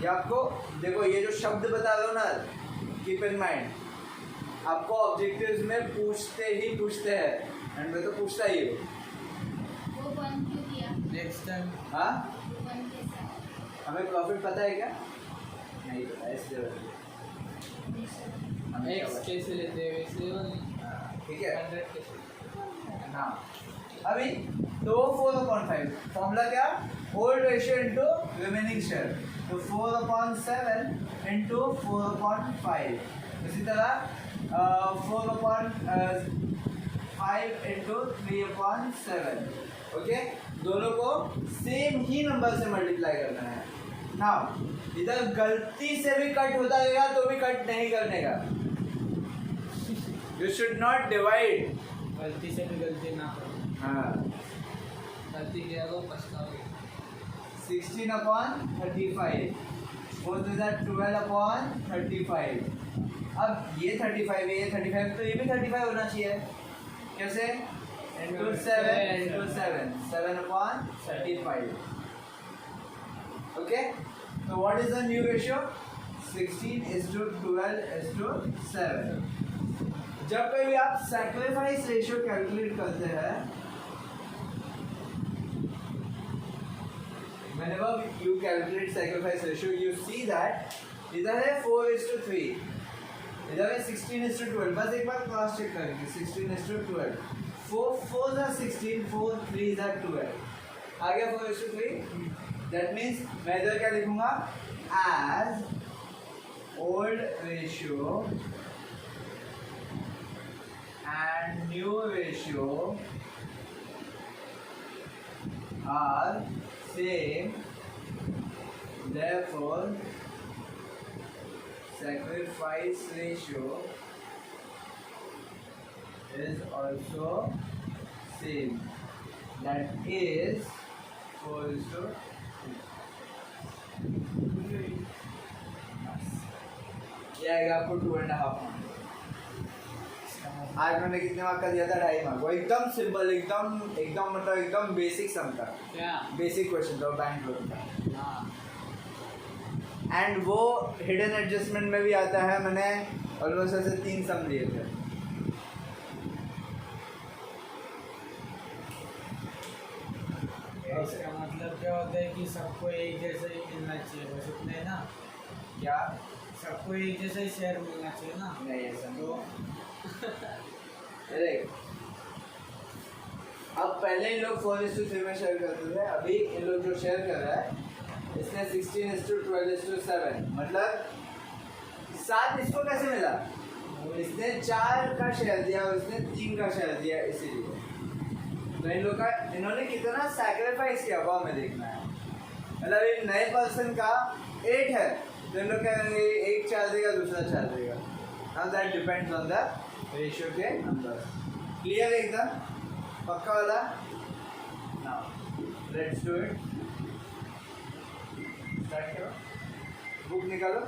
ये आपको देखो, ये जो शब्द बता रहा हूँ ना, कीप इन माइंड, आपको ऑब्जेक्टिव्स में पूछते हैं, एंड मैं तो पूछता ही हूँ. वो 1 क्यों दिया? नेक्स्ट टाइम हाँ, 1 के साथ. हमें प्रॉफिट पता है क्या? नहीं पता, इसलिए हमें क्या x पता? कैसे लेते हैं वैसे हाँ, ठीक है. 100 कैसे. हाँ, अभी तो 4/5 फॉर्मूला क्या? Old ratio into remaining share, तो 4/7 इनटू 4/5. इसी तरह 4/5 इनटू 3/7. ओके, दोनों को सेम ही नंबर से मल्टीप्लाई करना है. नाउ इधर गलती से भी कट होता रहेगा तो भी कट नहीं करने का. You should not divide. गलती से भी गलती ना करो. हाँ, गलती किया तो पछताओगे. 16/35, 4 to the 12/35. अब ये 35 है, ये 35, तो ये भी 35 होना चाहिए. कैसे? into 7 7/35. Okay, so what is the new ratio? 16:12:7. जब कभी आप सैक्रिफाइस रेशियो कैलकुलेट करते हैं, whenever you calculate sacrifice ratio, you see that इधर है 4:3, इधर है 16:12. बस एक बार क्रॉस चेक करेंगे. 16:12, 4 4s are 16, 4 3s are 12. आ गया 4:3. दैट मीन्स मैं इधर क्या लिखूंगा? As old ratio and new ratio are same, therefore sacrifice ratio is also same, that is 4:2. ये आएगा आपको 2.5 मार्क्स. आज मैंने कितने मार्क का दिया था? 2.5 मार्क. वो एकदम सिंपल, एकदम मतलब एकदम बेसिक सम था, क्या? बेसिक क्वेश्चन था, बैंक लोन था. हाँ, एंड वो हिडन एडजस्टमेंट में भी आता है. मैंने ऑलमोस्ट ऐसे 3 सम लिए थे. इसका मतलब क्या होता है कि सबको एक जैसा ही मिलना चाहिए, बस इतना है ना. क्या? सबको एक जैसा ही शेयर मिलना चाहिए ना. नहीं, ऐसा नहीं. तो अरे अब पहले इन लोग 4:3 में शेयर करते थे, अभी इन लोग जो शेयर कर रहा है इसने 16:12:7, मतलब 7 इसको कैसे मिला? इसने 4 का शेयर दिया और इसने 3 का शेयर दिया, इसीलिए. तो इन लोग का इन्होंने कितना सैक्रिफाइस किया वो हमें देखना है. मतलब एक नए पर्सन का 8 है, तो इन लोग क्या करेंगे? एक 4 देगा, दूसरा 4 देगा. Now that depends on the ratio के नंबर. क्लियर है एकदम? पक्का वाला? Now let's do it. Start करो, बुक निकालो.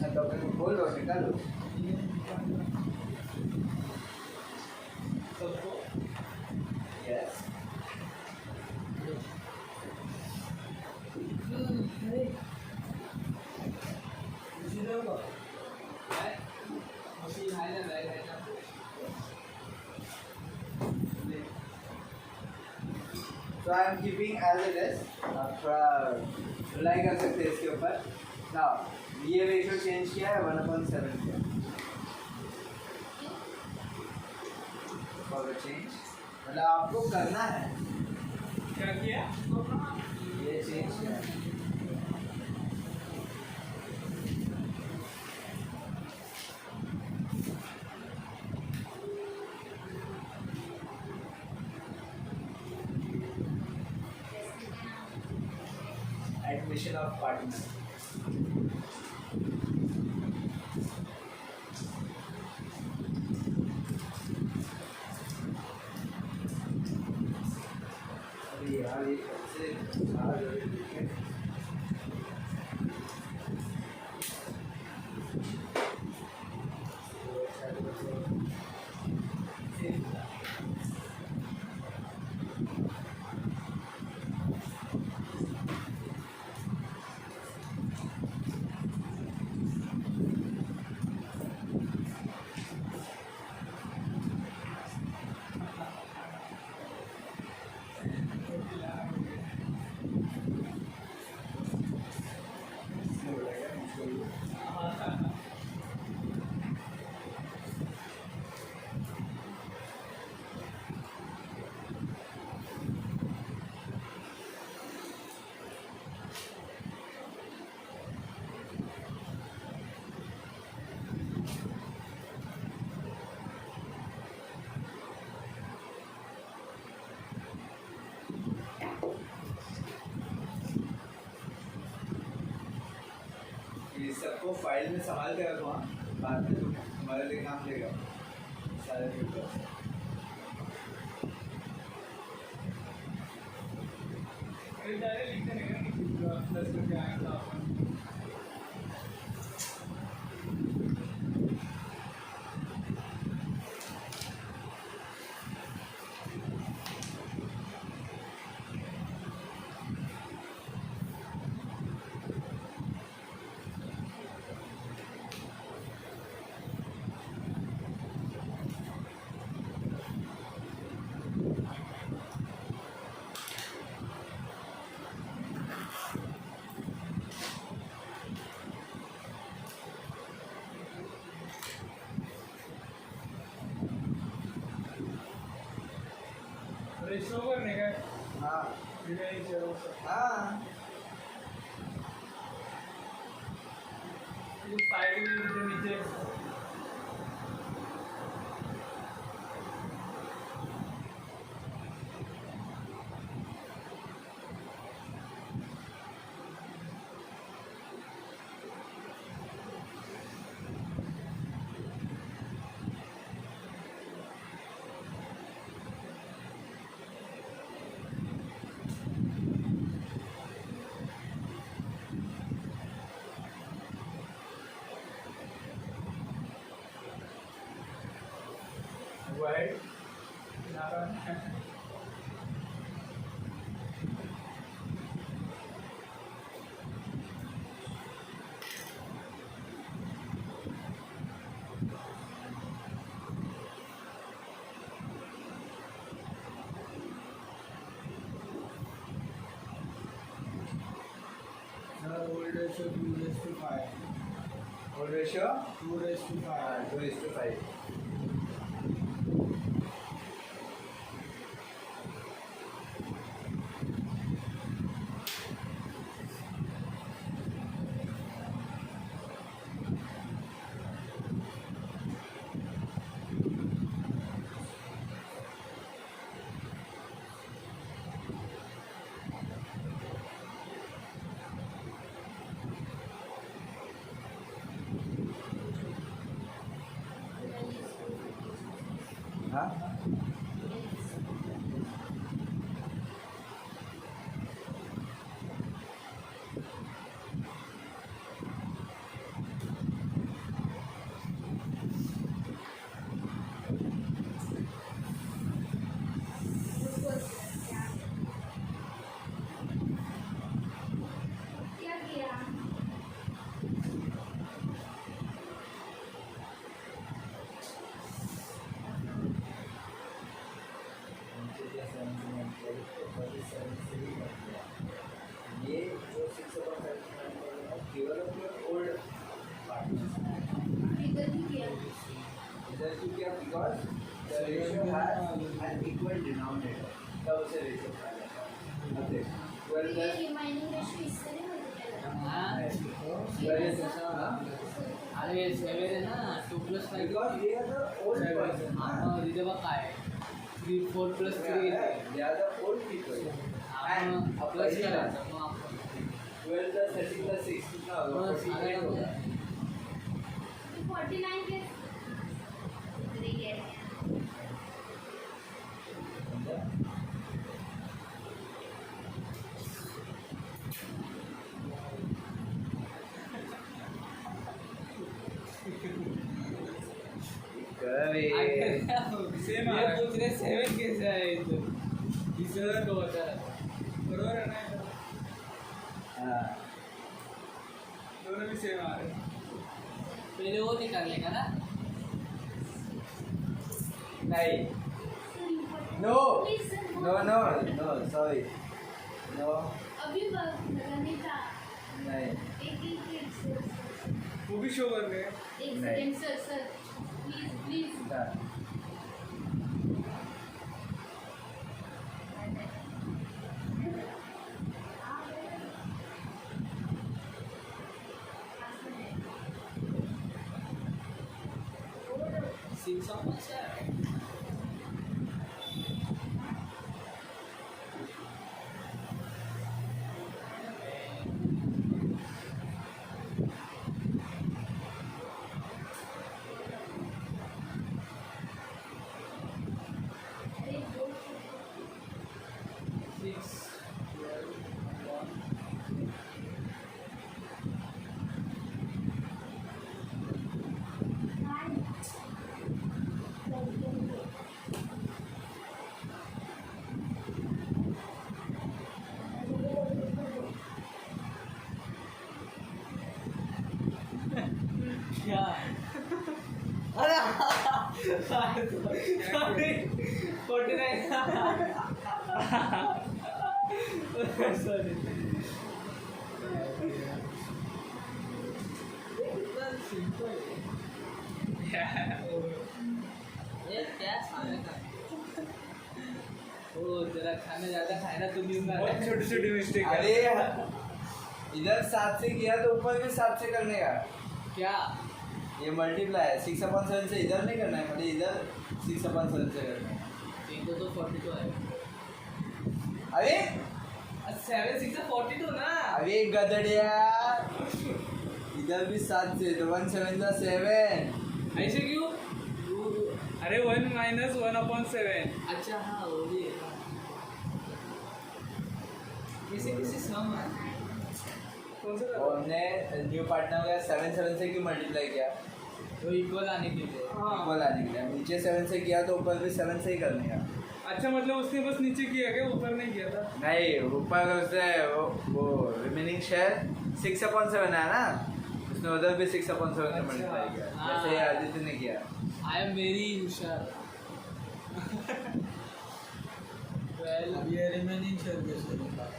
तो बोलो निकालो सबको यस मशीन है ना बैग है ना तो I am keeping as it is आप थोड़ा रिलाई कर सकते हैं इसके ऊपर ना ये रेशियो चेंज किया है 1/7 किया फॉर चेंज मतलब आपको करना है क्या किया ये चेंज किया है admission of participants. अरे यार ये कैसे सारा जरूरी है ये सबको फाइल में संभाल के रखो हाँ बाद में तुम्हारे लिए काम देगा सारे पेपर लिखते नहीं प्लस करके आएगा अपन रेशो करने का हाँ हाँ साइड में जो नीचे वाइट old ratio 2:5. और रेशियो 2:5. 2:5 हाँ टू किया because the ratio has an equal denominator, तब उसे रेशियो कहा जाता है। अब देख 12 ये प्लस रिमाइंडिंग रेशियो इससे नहीं मल्टीप्लाई करना। हाँ अरे 7 है ना 2 + 5 बिकॉज ये द ओल्ड पर्सन हाँ इथे बघ काय 3 4 + 3 they are the old people and plus करायचं मग आपण 12 प्लस 30 प्लस 6 कितना होगा? बस, 48 होगा। 49 के नहीं है। कभी सेम आ ये रहा है। पूछ रहे 7 कैसे आहे इथं इसं तो होता बरोबर आहे ना? हाँ दोनों भी सेम आ रहे हैं। पहिले वो निकालने का ना नहीं no no no no sorry no अभी लगाने का नहीं एक सर वो भी शो कर रहे हैं। एक नहीं। सेकंड सर प्लीज प्लीज ना। सिक्स ऑफ क्या अरे सॉरी 49 सॉरी सिंपल ये क्या खाने का ओ जरा खाना ज़्यादा खाए ना तो नींद आ बहुत छोटी छोटी मिस्टेक अरे इधर 7 से किया तो ऊपर भी 7 से करने का। क्या ये मल्टीप्लाई है 6/7 से इधर नहीं करना है, मतलब इधर 6/7 से करना है। तीन तो 42 है अरे 7 6 42 ना अरे गधड़िया, इधर भी 7 से तो 1 7 + 7। ऐसे क्यों अरे 1 - 1/7। अच्छा हाँ वो भी है किसी किसी सम है कौन सा और हमने न्यू पार्टनर का 7 7 से क्यों मल्टीप्लाई किया? तो इक्वल आने के लिए इक्वल आने के लिए। नीचे 7 से किया तो ऊपर भी 7 से ही करने का। अच्छा मतलब उसने बस नीचे किया क्या, ऊपर नहीं किया था? नहीं ऊपर उसने वो रिमेनिंग शेयर 6/7 है ना, उसने उधर भी 6/7 से मल्टीप्लाई किया हाँ। जैसे आदित्य ने किया। आई एम वेरी होशियार 12 अब ये रिमेनिंग शेयर कैसे निकाला?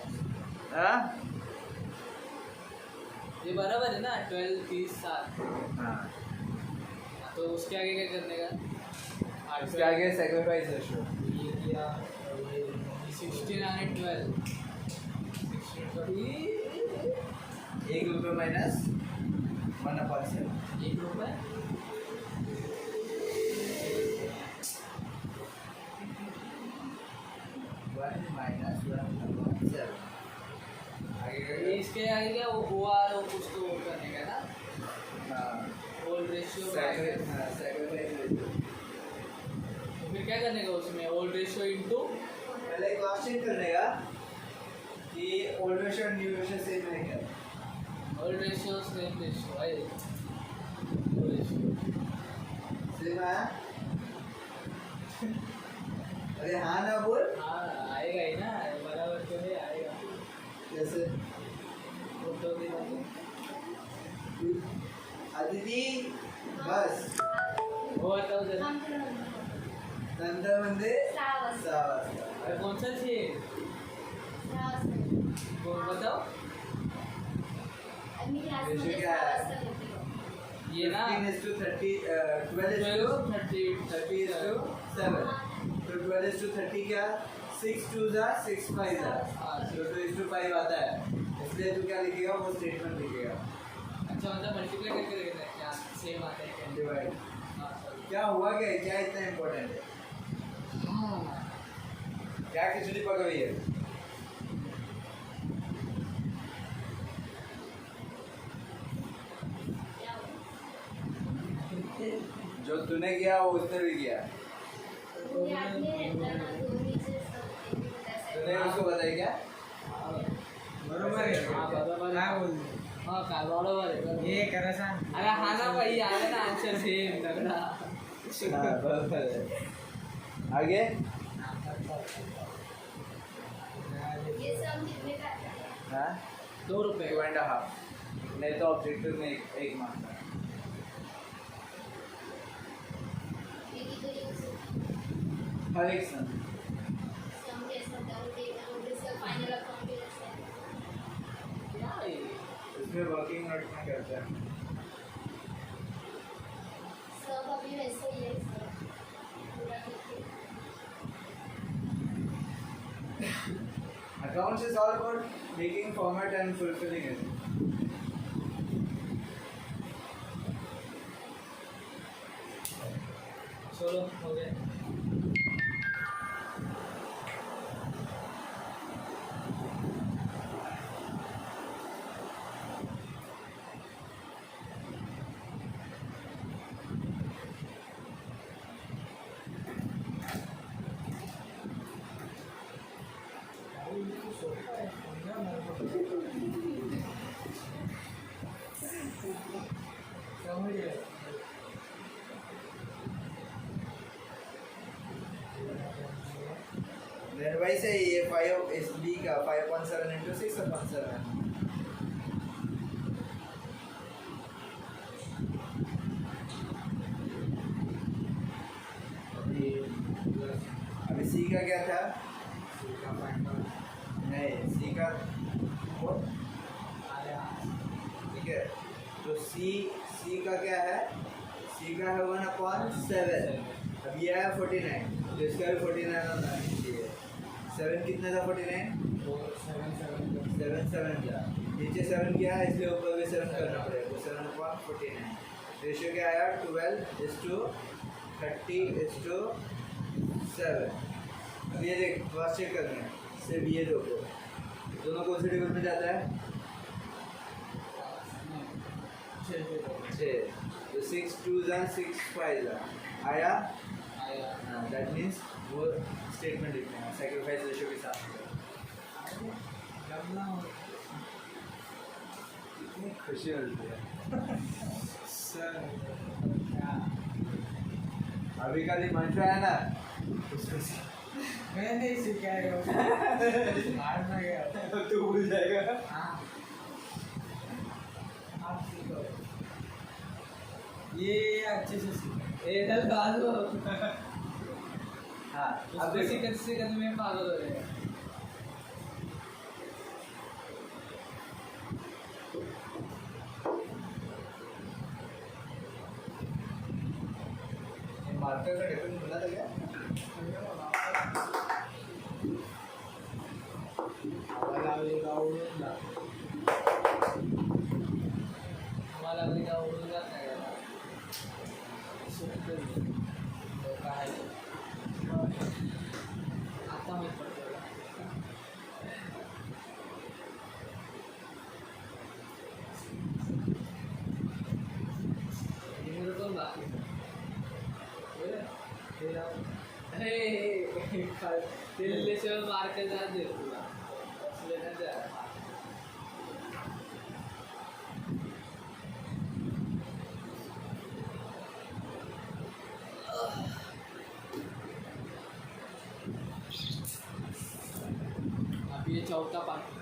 हाँ ये बराबर है ना 12 30 7 हाँ, तो उसके आगे क्या करने का उसके आगे सेक्रीफाइस रेशियो ये किया और ये remaining 16 and 12 ₹1 माइनस 1/7। ₹1 1 माइनस 1/7 आगे इसके आगे क्या वो आ रहा कुछ तो वो करने का ना हाँ ओल्ड रेशियो सेक्रीफाइस रेशियो। फिर क्या करने का उसमें ओल्ड रेशियो इनटू पहले क्रॉस चेक करने का कि ओल्ड रेशियो और न्यू रेशियो सेम है क्या। ओल्ड रेशियो सेम रेशियो है रेशियो सेम है? अरे हाँ ना बोल। हाँ आएगा ही ना बराबर तो है आएगा जैसे वो तो भी अदिती बस वो बताओ जरा नंतर म्हणजे 6 वाजता 6 वाजता। अरे कौन सा चाहिए 6 वाजता वो बताओ मी क्लासमध्ये रेशो 6 काय आहे? वाजता येते ये ना 15:30 12 30 7 तो 12:30 क्या 6 2 जा 6 5 जा तो 2:5 आता है इसलिए तू क्या लिखेगा वो स्टेटमेंट लिखेगा अच्छा मतलब मल्टीप्लाई करके लिखना है क्या सेम आता है क्या डिवाइड हाँ, sorry। क्या हुआ क्या इतना इम्पोर्टेंट है क्या खिचड़ी पक रही है क्या हुआ? जो तूने किया वो उसने भी किया वो याद नहीं रहता ना तो नीचे सब एक ही बता सकते तूने उसको बताया क्या बरोबर आहे हाँ, बरोबर आहे. काय बोलली हाँ काय बरोबर आहे बरोबर. ये करा सांग अरे हा ना भाई आलं ना आन्सर सेम तगड़ा हाँ, बराबर है। आगे ये सब कितने का आता है हाँ ₹2 2.5 नहीं तो ऑब्जेक्टिव में एक मार्क्स है ये की तो ये हर एक सम सम कैसा होता है वो देखा वो इसका फाइनल अकाउंट भी ऐसा है क्या है इसमें वर्किंग नोट में करते हैं सब अभी वैसे ही है सब पूरा देखिए Accounts is all about making format and fulfilling it. चलो हो गया समझ गए Then why say ये 5 is B का 5.7 into 6.7 अभी C का क्या था नहीं C का वो ठीक है तो C का क्या है C का है 1/7 अब ये है 49 तो इसका भी 49 होना चाहिए 7 कितने था 49 7 7 था नीचे 7 क्या है इसलिए ऊपर भी 7 करना पड़ेगा तो 7/49 रेशियो क्या आया 12:30:7 अब ये देख क्रॉस चेक करना है सिर्फ ये दो को दोनों कौन से टेबल में जाता है 6 तो 6 2 जा 6 5 जा आया आया दैट मीन्स वो स्टेटमेंट लिखना है सैक्रिफाइस रेशियो के साथ कितनी खुशी मिलती है सर अभी का दिमाग है ना उसको मैं नहीं सिखाएगा बाहर में गया तू भूल जाएगा हाँ आप सीखो ये अच्छे से सीखो इधर डालो हाँ अब अब देखो सीखते में पागल हो रहे हैं मार्कर का डिफरेंस मिला था क्या हमारा अगली का उड़ूंगा आता मैं पड़ेगा मेरे को बाकी दिल्ली से मार के जा दे पूरा लेना जा अब ये चौथा पार्ट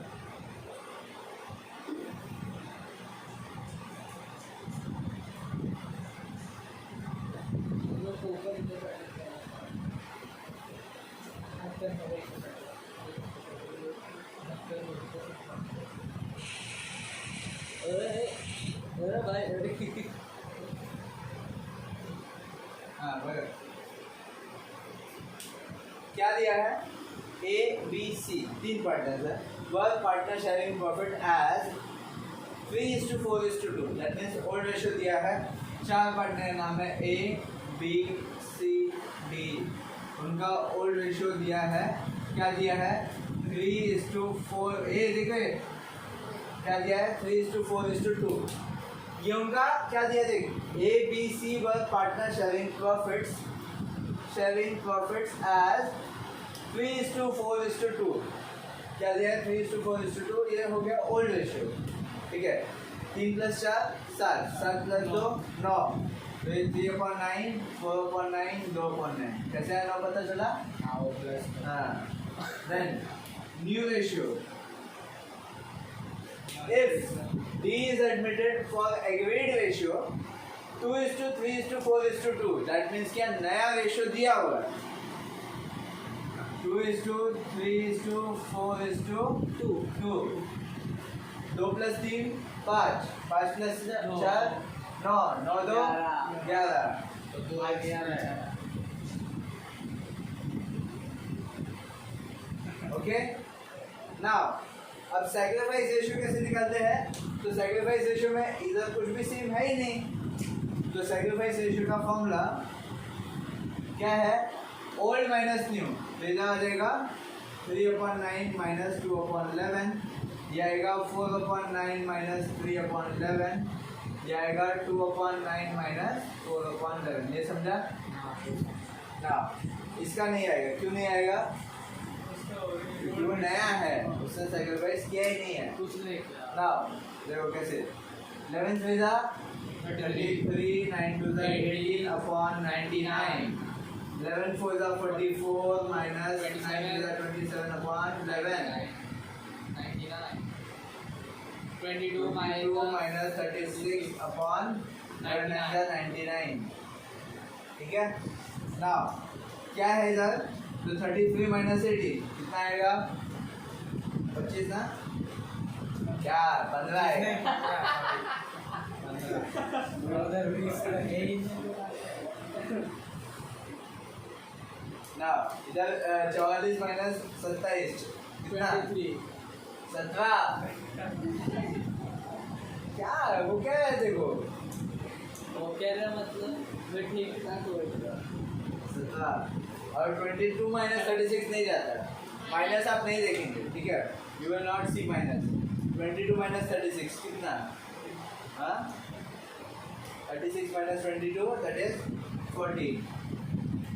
अरे भाई हाँ बराबर। क्या दिया है? A, B, C 3 पार्टनर्स है। Work partner sharing profit as 3:4:2। That means old ratio दिया है। 4 पार्टनर का नाम है A, B, C, D। उनका ओल्ड रेशियो दिया है। क्या दिया है? 3:4। ए देखो क्या दिया है? 3:4:2। ये उनका क्या दिया? देख, A, B, C work partner sharing profits as 3:4:2। क्या दिया है? 3:4:2। ये हो गया ओल्ड रेशियो। ठीक है, 3 + 4 7, 7 + 2 9, 3/9, 4/9, 2/9। कैसे है 9 पता चला? हाँ। Then new ratio. If D is admitted for agreed ratio 2:3:4:2, that means क्या नया रेशियो दिया हुआ है 2:3:4:2। 2 + 3 5, 5 + 4 9, 9 2 11। तो 2 आ गया है। ओके, नाउ अब सैक्रिफाइस रेशियो कैसे निकालते हैं? तो सैक्रिफाइस रेशियो में इधर कुछ भी सेम है ही नहीं। तो सैक्रिफाइस रेशियो का फॉर्मूला क्या है? Old minus new. लेना आ जाएगा 3/9 - 2/11। ये आएगा 4/9 - 3/11। ये आएगा 2/9 - 4/11। ये समझा ना? इसका नहीं आएगा। क्यों नहीं आएगा? क्योंकि वो नया है, उसने सैक्रिफाइस किया ही नहीं है। कुछ नहीं किया। ना देखो कैसे 11 3 33, 9 2 18/99। 11 4 44 minus 9 27/11। 22 minus 36/99। ठीक है, नाउ क्या है इधर? तो 33 - 80 कितना आएगा? 25 ना? क्या 15 आएगा? उधर 20 का है ही ना इधर 44 - 27 कितना? 17। क्या है वो? क्या है देखो वो कह रहा मतलब मैं ठीक था तो 17 और 22 - 36 नहीं जाता। माइनस आप नहीं देखेंगे, ठीक है? You will not see minus. 22 - 36 कितना? हाँ 36 - 22 दैट इज 14।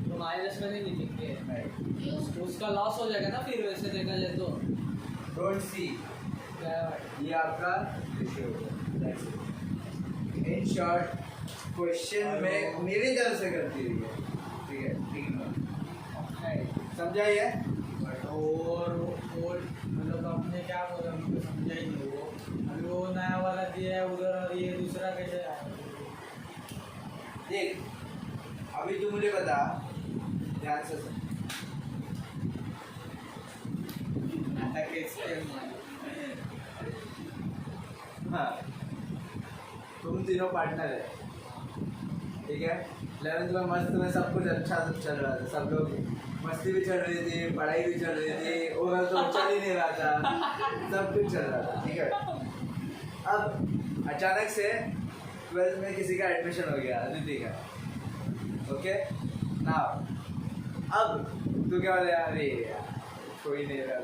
तो माइनस में नहीं दिखेंगे। राइट, उसका लॉस हो जाएगा ना फिर वैसे देखा जाए तो। Don't see. क्या ये आपका ratio that's it. In short question में मेरी तरफ से गलती हुई है, ठीक है? ठीक है, समझा ये? और मतलब आपने क्या बोला मुझे समझा ही नहीं। वो अभी वो नया वाला दिया है उधर और ये दूसरा कैसे आया? देख अभी तू मुझे बता ध्यान से सुन। हाँ, तुम तीनों पार्टनर है, ठीक है? 11th में मस्त में सब कुछ अच्छा चल रहा था। सब लोग मस्ती भी चल रही थी, पढ़ाई भी चल रही थी, ओवरऑल तो चल ही नहीं रहा था, सब कुछ चल रहा था, ठीक है? अब अचानक से 12th में किसी का एडमिशन हो गया, अदिति का। ओके, नाउ अब तू क्या बोले? अरे यार कोई नहीं रहा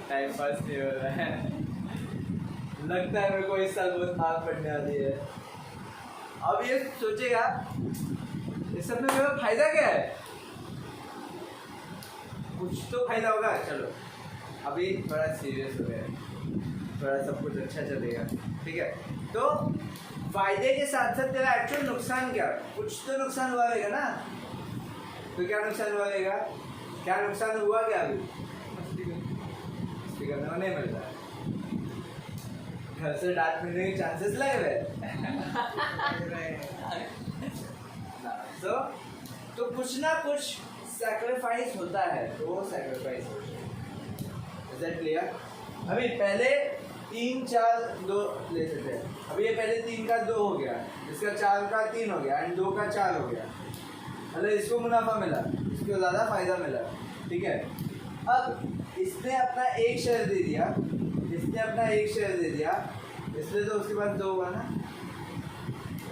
टाइम पास नहीं हो रहा है, लगता है मेरे को इस साल बहुत मार्क पड़ने वाली है। अब ये सोचेगा इस सब में मेरा फायदा क्या है? कुछ तो फायदा होगा। चलो अभी थोड़ा सीरियस हो गया, थोड़ा सब कुछ अच्छा चलेगा, ठीक है? तो फायदे के साथ साथ तेरा एक्चुअल नुकसान क्या? कुछ तो नुकसान हुआ रहेगा ना? तो क्या नुकसान हुआ रहेगा? क्या नुकसान हुआ क्या? अभी मस्ती करने को नहीं मिल रहा है, घर से डांट मिलने के चांसेस लग रहे तो कुछ ना कुछ सैक्रिफाइस होता है, तो वो सैक्रिफाइस इज दैट क्लियर? अभी पहले 3 4 2 ले सकते हैं। अभी ये पहले 3 का 2 हो गया, इसका 4 का 3 हो गया एंड 2 का 4 हो गया, मतलब इसको मुनाफा मिला, इसको ज़्यादा फायदा मिला, ठीक है। अब इसने अपना एक शेयर दे दिया, इसने अपना एक शेयर दे दिया, इसलिए तो उसके पास 2 होगा ना।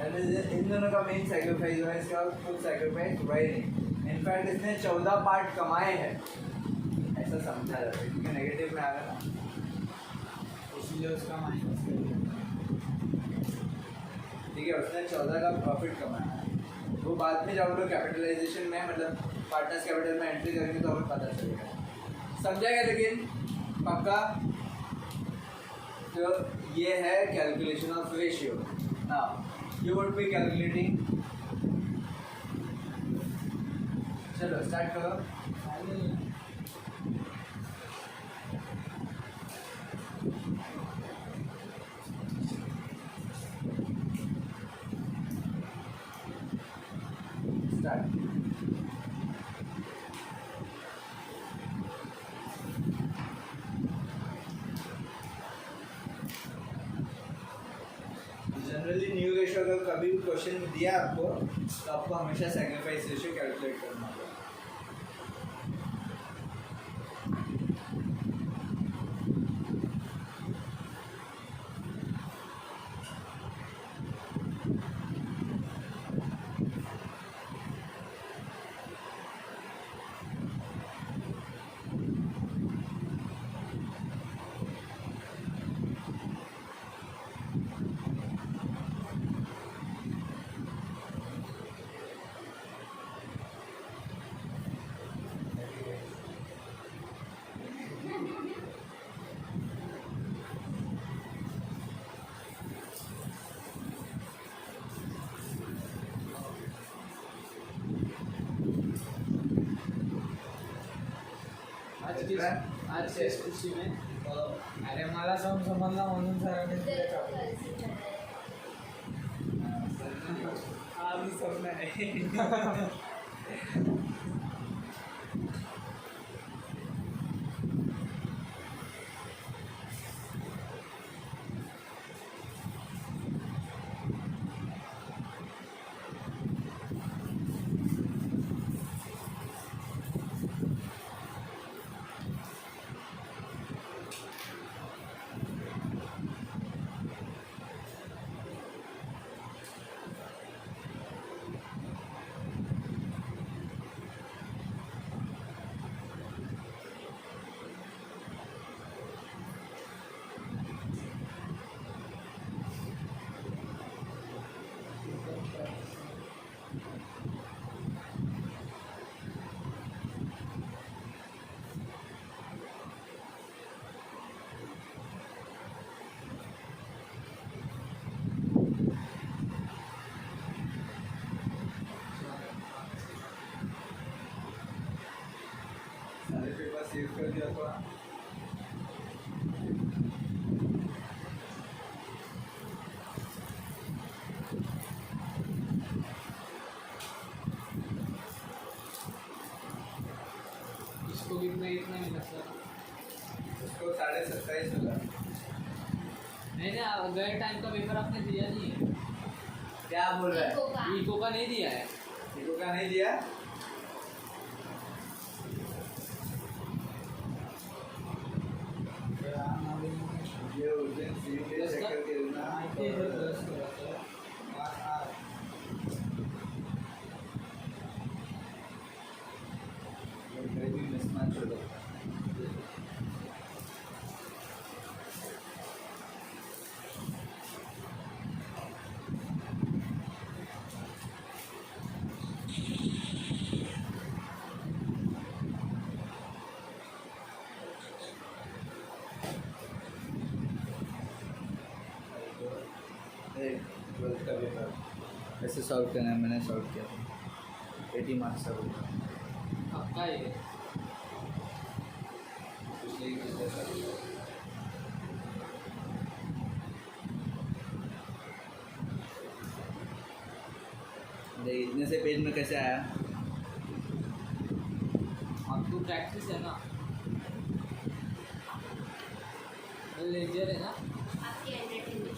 इन दोनों का मेन सैक्रिफाइस हुआ है, इसका कुछ सैक्रिफाइस हुआ ही नहीं। इनफैक्ट इसने 14 पार्ट कमाए हैं, ऐसा समझा जाता है, क्योंकि नेगेटिव में आ गया ना, इसलिए उसका माइनस कर दिया। ठीक है। उसने 14 का प्रॉफिट कमाया है, वो बाद में जब हम लोग कैपिटलाइजेशन में मतलब पार्टनर्स कैपिटल में एंट्री करेंगे तो हमें पता चलेगा, समझाएगा। लेकिन पक्का तो ये है calculation of ratio. Now you would be calculating, चलो स्टार्ट करो। स्टार्ट। जनरली न्यू रेशियो अगर कभी भी क्वेश्चन दिया आपको तो आपको हमेशा सैक्रिफाइस रेशियो कैलकुलेट करना होगा। आज के इस खुशी में अरे मला समजला म्हणून सरांनी दिलं का? आज सब है सारे पेपर सेव कर दिया तो इसको कितना कितना मिला सर? उसको 27.5 मिला। मैंने गए टाइम का पेपर आपने दिया नहीं है, क्या बोल रहा है? इको का इको का नहीं दिया है। इको का नहीं दिया? ये उस दिन सीट पे चेक करके देना। माहिती आहे जर दस करायचं. कहीं भी मिसमैच हो सकता है। ट्वेल्थ का पेपर ऐसे सॉल्व करना है, मैंने सॉल्व किया था 80 मार्क्स का होगा। पक्का ये पिछले साल अरे इतने से पेज में कैसे आया? आपको प्रैक्टिस है ना, लेजर है ना, आपकी एंटरटेनमेंट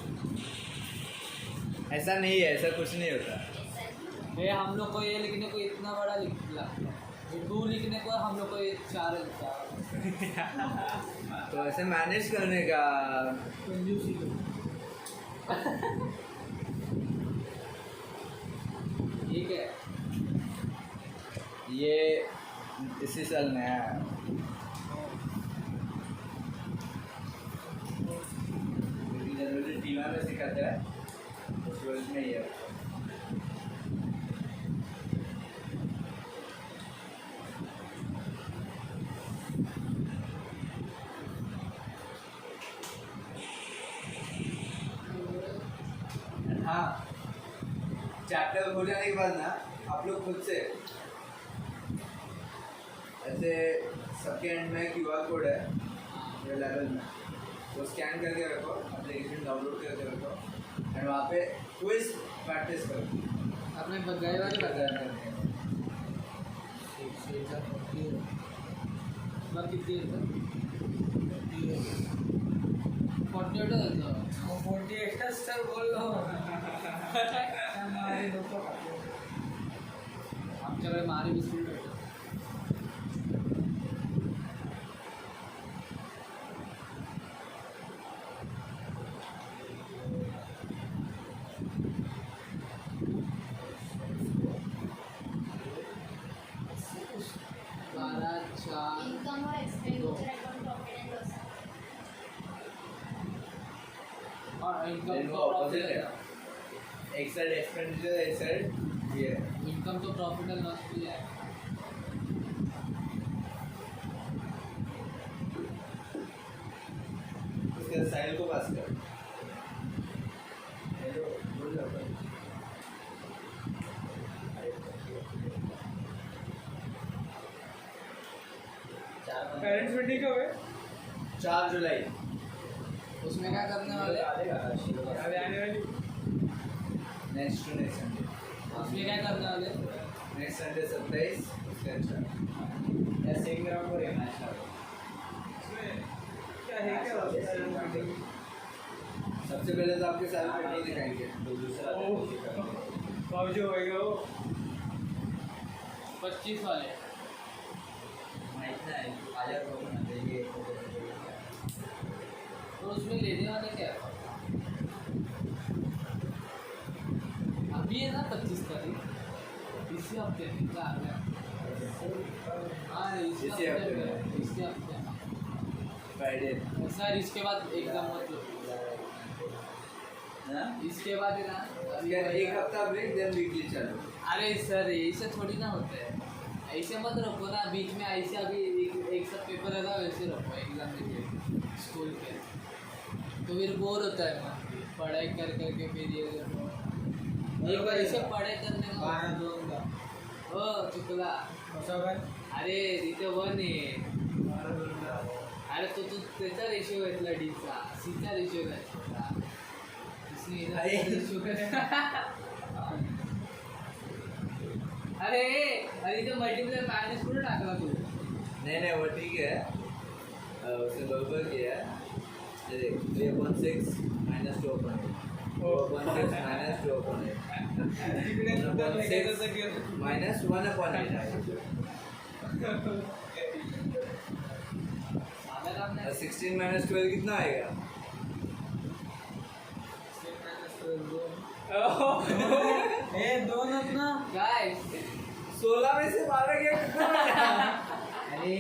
ऐसा नहीं है, ऐसा कुछ नहीं होता। ऐसा नहीं। ये हम लोग को ये लिखने को इतना बड़ा लिखला, 2 लिखने को हम लोग को ये 4 लिखता है। तो ऐसे मैनेज करने का। कंजूसी लो। ठीक है, ये इसी साल नया है। जनरली टीमा में सिखाते हैं, उस रोज में ये हाँ, चैप्टर हो जाने के बाद ना आप लोग खुद से ऐसे सबके एंड में क्यूआर कोड है ये लेवल में, वो स्कैन करके रखो, एप्लीकेशन डाउनलोड करके रखो एंड वहाँ पे क्विज प्रैक्टिस करो। आपने गए वाले बताया बात कितनी है सर? 48 है तो वो 48 सर बोल लो। हमारे दोस्तों खाते हैं। आमच्याकडे मारी बिस्किट भेटत. इनकम और expenditure account profit and loss. और इनकम Then वो तो opposite प्रॉफिट है। है. एक साइड एक्सपेंडिचर, एक साइड ये इनकम तो प्रॉफिट एंड लॉस भी है. उसके साइड को पास कर। हेलो बोल रहा हूँ। पेरेंट्स मीटिंग कब है? 4 जुलाई। उसमें क्या करने वाले? अभी आने वाली। Next to next Sunday. उसमें क्या करने वाले? नेक्स्ट संडे 27 उसके अच्छा ऐसे एक ग्राउंड पर है मैच का। इसमें क्या है क्या होता है? सबसे पहले तो आपके साथ में नहीं दिखाएंगे, तो दूसरा बाबू जो होएगा वो 25 वाले. माहित नाही आल्या प्रॉब्लेम आहे ये तो उसमें लेने वाले क्या है? अभी है ना 25 तारीख, इसी हफ्ते में क्या आ गया? हाँ इसी इसी हफ्ते हफ्ते में, में। इसी हफ्ते में. फ्राइडे सर इसके बाद एग्जाम मत लो. ना इसके बाद है ना अभी एक हफ्ता ब्रेक देन वीकली चालू। अरे सर ऐसे थोड़ी ना होता है, ऐसे मत रखो ना बीच में. ऐसे अभी एक सब पेपर है ना वैसे रखो एग्जाम के स्कूल के, तो फिर बोर होता है ना पढ़ाई कर करके. फिर ये एक बार ऐसे पढ़ाई करने का 12-2 का हो चुकला. कसं काय? अरे तिथे 1 आहे. 12-2 का. अरे तो तू त्याचा रेशो घेतला डीचा, सीचा रेशो घेतला. इसने अरे. रेशो अरे अरे इथे मल्टीप्लाय मायनस कुठे टाकला तू? नहीं नहीं वो ठीक है, उसने बराबर किया है। ये देख 3/6 - 2/8 4/6 - 2/8 तिकडे सुद्धा निघायचं गेलं. -1/8 साधा काम नाही. 16 - 12 कितना आएगा? हे 2च ना. काय 16 में से 12 गया कितना बचा? अरे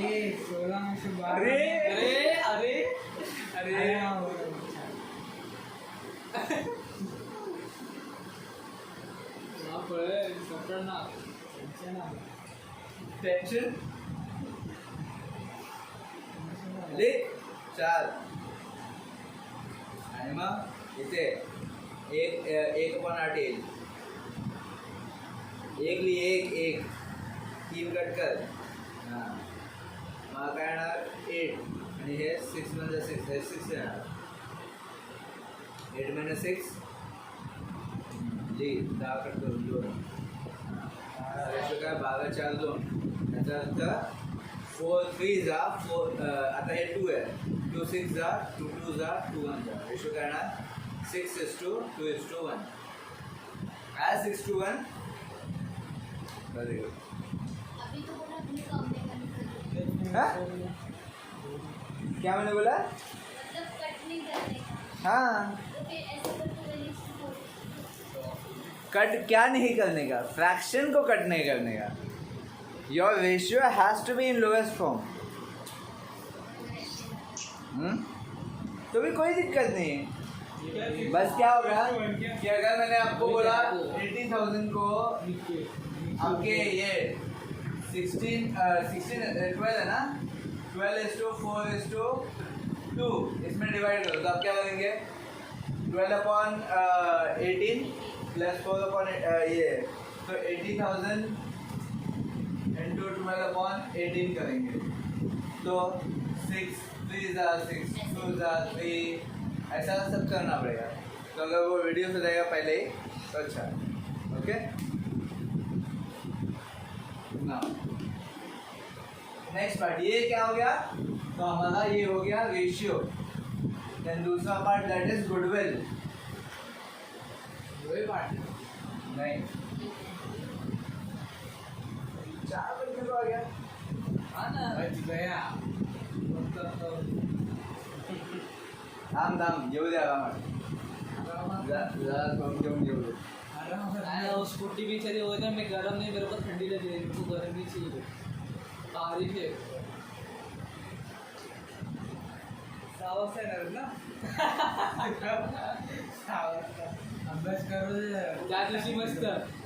16 में से 12. अरे अरे अरे हाँ, हो गया. बाप रे खतरनाक. टेंशन आलं. टेंशन ले 4 आणि मग इथे 1/8 येईल. एक ली एक 3 कट कर. हां मग काय येणार 8 आणि हे 6 म्हणजे 6 हे 6 येणार. 8 - 6 ली 10 कट करून 2. रेशो काय 12 4 2 याचा अर्थ 4 3 जा 4. आता हे 2 आहे 2 6 are 2 2s are 2 1s are ratio क्या है 6:2:1 as 6:1 वेरी गुड अभी तो बोला अपने काम में करने हाँ? क्या मैंने बोला मतलब कट नहीं करने का हाँ तो फिर ऐसे करके वैल्यू कट क्या नहीं करने का फ्रैक्शन को कट नहीं करने का your ratio has to be in lowest form तो भी कोई दिक्कत नहीं है बस क्या होगा कि अगर मैंने आपको बोला 80,000 को आपके ये 12 है ना 12:4:2 इसमें डिवाइड करो तो आप क्या करेंगे 12/18 प्लस 4 ये तो 80,000 इंटू 12/18 करेंगे तो 6 3 6 2 3 ऐसा सब करना पड़ेगा तो अगर वो वीडियो से जाएगा पहले ही तो अच्छा ओके ना नेक्स्ट पार्ट ये क्या हो गया तो हमारा ये हो गया रेशियो देन दूसरा पार्ट दैट इज गुडविल वही पार्ट नहीं 4 बजे तो आ गया हाँ ना बच गया थांब येऊ द्या आरामात जरा कम घेऊन येऊ दे अरे वो स्कूटी भी चली हुई ना मैं गर्म नहीं मेरे को ठंडी लगी रही मेरे को गर्म नहीं चाहिए तारीफ है सावस येणार ना अभ्यास करू दे त्या दिवशी मस्त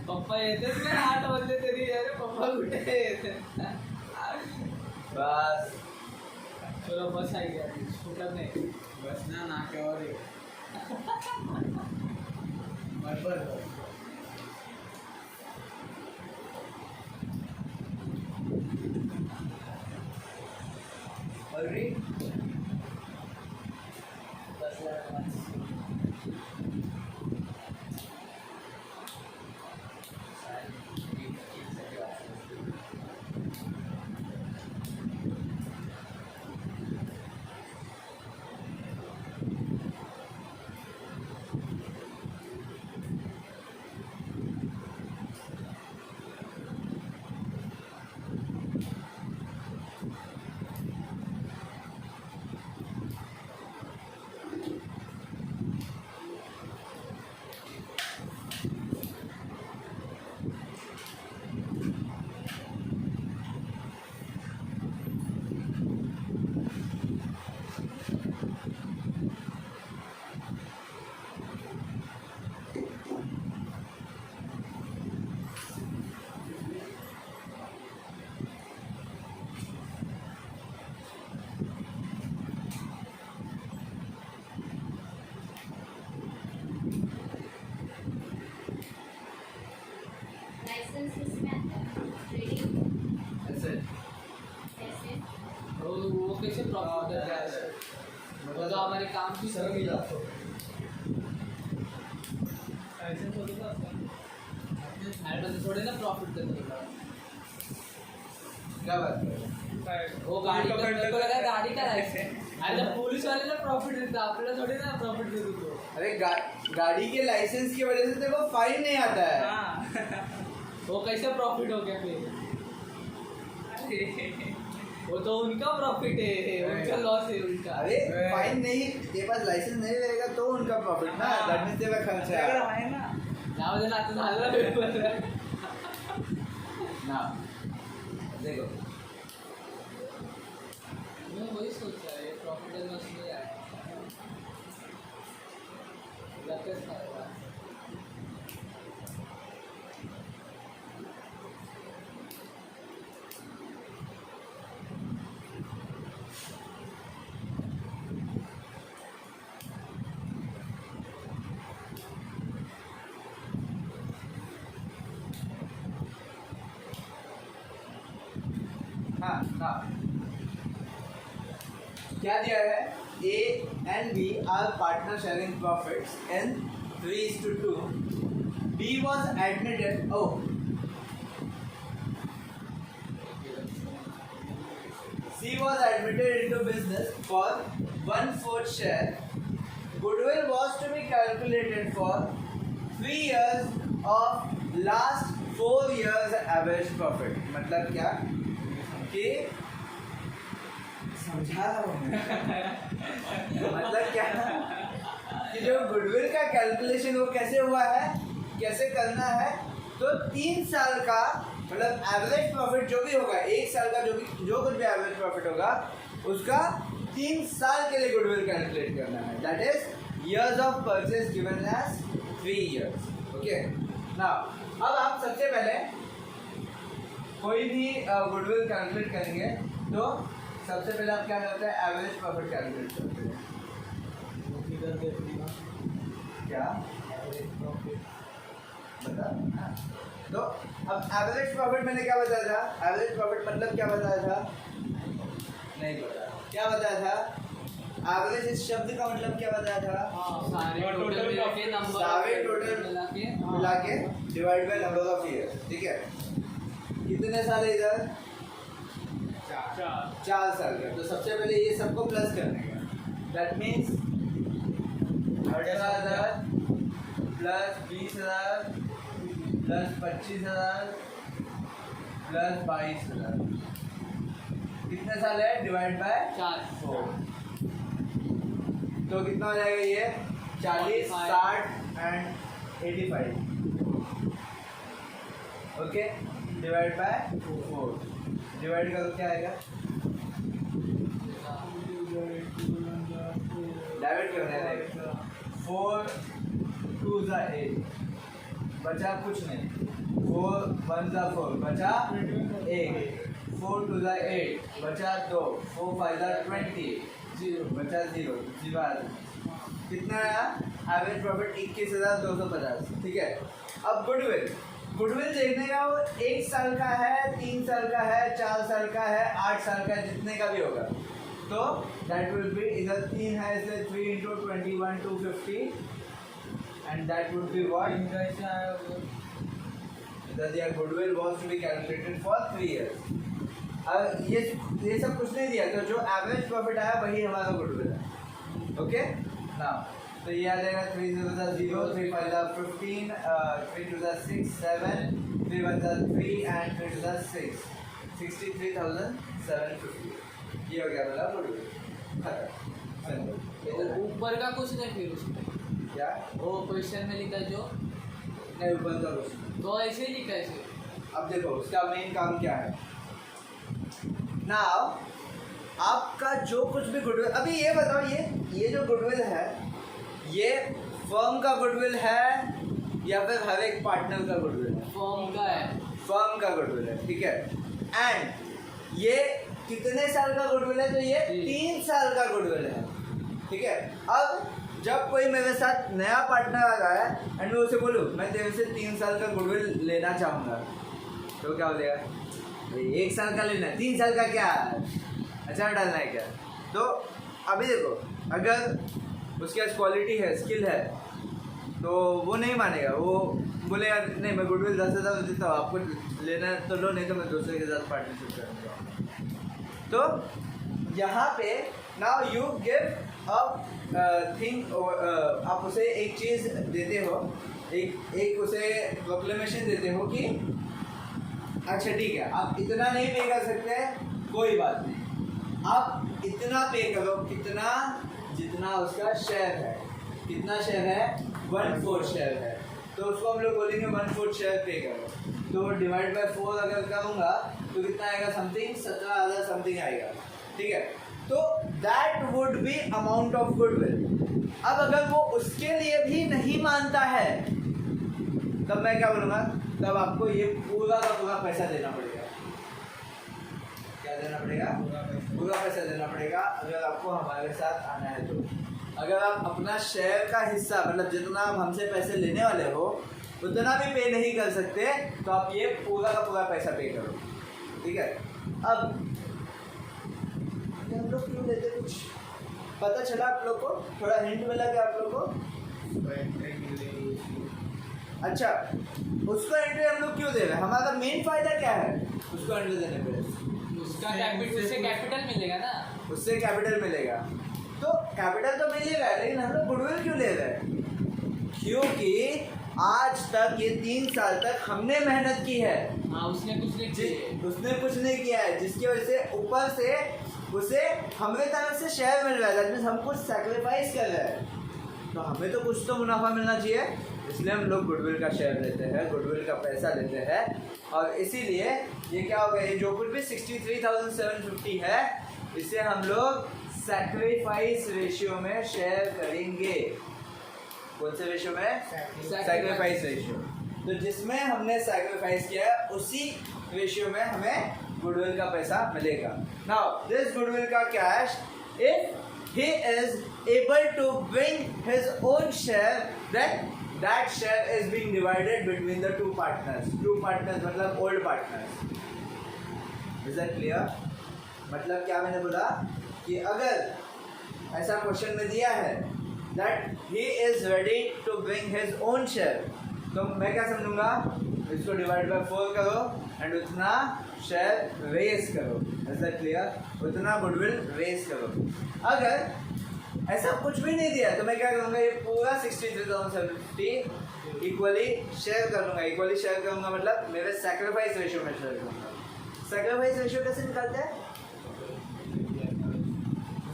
पप्पा येतेच ना 8 वाजले तरी अरे पप्पा कुठे येते बस चलो बस आई गया स्कूटर नहीं बस ना नाक्यावर ये बरोबर ऑलरेडी लाइसेंस इसमें आता है ट्रेडिंग ऐसे कैसे वो कैसे प्रॉफिट होता है वो तो हमारे काम की सर मी जातो लाइसेंस होता है अरे तो थोड़े ना प्रॉफिट देते हैं क्या बात कर रहे हैं? वो गाड़ी का मेरे को लगा गाड़ी का लाइसेंस अरे तो पुलिस वाले ना प्रॉफिट देता आपल्याला थोड़ी ना प्रॉफिट देतो तो अरे गाड़ी के लाइसेंस की वजह से देखो फाइन नहीं आता है वो कैसे प्रॉफिट हो गया फिर वो तो उनका प्रॉफिट है उनका लॉस है उनका अरे फाइन नहीं तेरे पास लाइसेंस नहीं रहेगा तो उनका प्रॉफिट ना दैट मीन्स तेरा खर्च है ना जाऊ दे ना आता झालं पेपर ना देखो मैं वही सोच रहा है प्रॉफिट एंड लॉस में है लगता है हाँ हाँ क्या दिया है A and B are partner sharing profits in 3:2. B was admitted. Oh, C was admitted into business for 1/4 share, goodwill was to be calculated for 3 years of last 4 years average profit. मतलब क्या कि समझा रहा हूँ मैं। मतलब क्या कि जो गुडविल का कैलकुलेशन वो कैसे हुआ है, कैसे करना है, तो 3 साल का मतलब एवरेज प्रॉफिट जो भी होगा, 1 साल का जो कुछ भी एवरेज प्रॉफिट होगा उसका 3 साल के लिए गुडविल कैलकुलेट करना है. That is years of purchase given as 3 years. Okay. Now अब आप सबसे पहले कोई भी गुडविल कैलकुलेट करेंगे तो सबसे पहले आप क्या करते हैं, एवरेज प्रॉफिट कैलकुलेट करते हैं. क्या बता. हाँ. तो अब एवरेज प्रॉफिट मैंने क्या बताया था, एवरेज प्रॉफिट मतलब क्या बताया था, नहीं पता. क्या बताया था, एवरेज इस शब्द का मतलब क्या बताया था, सारे टोटल मिला के नंबर, सारे टोटल मिला के divide by number of year. ठीक है. कितने साल है इधर, 4 साल का. तो सबसे पहले ये सबको प्लस करने का. That means 18,000 plus 20,000 plus 25,000 plus 22,000. कितने साल है, डिवाइड बाय 4. तो कितना हो जाएगा ये, 40, 60 and 85. Okay. Divide by 4. Divide करो क्या आएगा, डिवाइड करना है. 4 2 जा 8 बचा कुछ नहीं, 4 1 जा 4 बचा 1, 4 2 जा 8 बचा 2, 4 5 जा 20 0 बचा 0 0. कितना आया एवरेज प्रॉफिट, 21,250. ठीक है. अब गुडविल देखने का वो 1 साल का है, 3 साल का है, 4 साल का है, 8 साल का है, जितने का भी होगा. तो दैट विल बी, इधर 3 है इसलिए 3 into 21 250 and that would be what, that the goodwill was to be calculated for 3 years. अब ये सब कुछ नहीं दिया, तो जो एवरेज प्रॉफिट आया वही हमारा गुडविल है. ओके. नाउ तो ये आ जाएगा 3 0 0 3 5 15 3 2 6 7 3 1 3 and 3 2 6 63,750. ये हो गया मेरा गुडविल. ऊपर का कुछ नहीं फिर उसमें क्या, वो क्वेश्चन में लिखा जो नहीं ऊपर का कुछ. तो ऐसे ही लिखा ऐसे. अब देखो उसका मेन काम क्या है. नाउ आपका जो कुछ भी गुडविल, अभी ये बताओ, ये जो गुडविल है ये फर्म का गुडविल है या फिर हर एक पार्टनर का गुडविल है, फॉर्म का है, फर्म का गुडविल है. ठीक है. एंड ये कितने साल का गुडविल है, तो ये 3 साल का गुडविल है. ठीक है. अब जब कोई मेरे साथ नया पार्टनर आ रहा है एंड मैं उसे बोलूँ मैं तेरे से 3 साल का गुडविल लेना चाहूँगा, तो क्या बोलेगा, 1 साल का लेना है, 3 साल का क्या अचार डालना है क्या. तो अभी देखो अगर उसके पास क्वालिटी है, स्किल है, तो वो नहीं मानेगा. वो बोलेगा नहीं मैं गुडविल 10,000 देता हूँ, आपको लेना है तो लो, नहीं तो मैं दूसरे के साथ पार्टनरशिप करूँगा. तो यहाँ पे now you give a thing, आप उसे एक चीज़ देते हो, एक उसे प्रोक्लेमेशन देते हो कि अच्छा ठीक है आप इतना नहीं पे कर सकते, कोई बात नहीं, आप इतना पे करो, कितना, जितना उसका शेयर है. कितना शेयर है, 1/4 शेयर है, तो उसको हम लोग बोलेंगे 1/4 शेयर पे करो. तो डिवाइड बाय 4 अगर करूँगा तो कितना आएगा, समथिंग 17,000 समथिंग आएगा. ठीक है. तो that would be amount of goodwill. अब अगर वो उसके लिए भी नहीं मानता है तब मैं क्या बोलूँगा, तब आपको ये पूरा का पूरा पैसा देना पड़ेगा. क्या देना पड़ेगा, पूरा पैसा देना पड़ेगा अगर आपको हमारे साथ आना है. तो अगर आप अपना शेयर का हिस्सा, मतलब जितना आप हमसे पैसे लेने वाले हो उतना भी पे नहीं कर सकते, तो आप ये पूरा का पूरा पैसा पे करो. ठीक है. अब हम लोग क्यों लेते, कुछ पता चला आप लोग को, थोड़ा हिंट मिला क्या आप लोग को. अच्छा उसको एंट्री हम लोग क्यों दे रहे हैं, हमारा मेन फायदा क्या है उसको एंट्री देने पे, उसका कैपिटल, उससे कैपिटल मिलेगा ना, उससे कैपिटल मिलेगा. तो कैपिटल तो मिल ही रहा है, लेकिन हम लोग गुडविल क्यों ले रहे हैं? क्योंकि आज तक ये 3 साल तक हमने मेहनत की है, हाँ उसने कुछ नहीं किया। उसने कुछ नहीं किया है, जिसकी वजह से ऊपर से उसे हमारे तरफ से शेयर मिल रहा है। दैट मीन्स हम कुछ सैक्रिफाइस कर रहे हैं, तो हमें तो कुछ तो मुनाफा मिलना चाहिए, इसलिए हम लोग गुडविल का शेयर लेते हैं, गुडविल का पैसा लेते हैं। और इसीलिए ये क्या हो गया, ये जो कुछ भी 63,750 है, इसे हम लोग सैक्रिफाइस रेशियो में शेयर करेंगे। कौन से रेशियो में? Sacrifice ratio. तो जिसमें हमने सैक्रिफाइस किया है उसी रेशियो में हमें गुडविल का पैसा मिलेगा। नाउ दिस गुडविल का cash, if he is able to bring his own share, then that share is being divided between the two partners मतलब old partners. Is that clear? मतलब क्या मैंने बोला कि अगर ऐसा क्वेश्चन में दिया है that he is ready to bring his own share, तो मैं क्या समझूंगा, इसको डिवाइड बाय 4 करो एंड उतना शेयर रेस करो। Is that clear? उतना गुडविल रेस करो। अगर ऐसा कुछ भी नहीं दिया तो मैं क्या करूँगा, ये पूरा 63,750 इक्वली शेयर कर लूँगा। इक्वली शेयर करूँगा मतलब मेरे सैक्रिफाइस रेशियो में शेयर करूँगा। सैक्रिफाइस रेशियो कैसे निकालते हैं,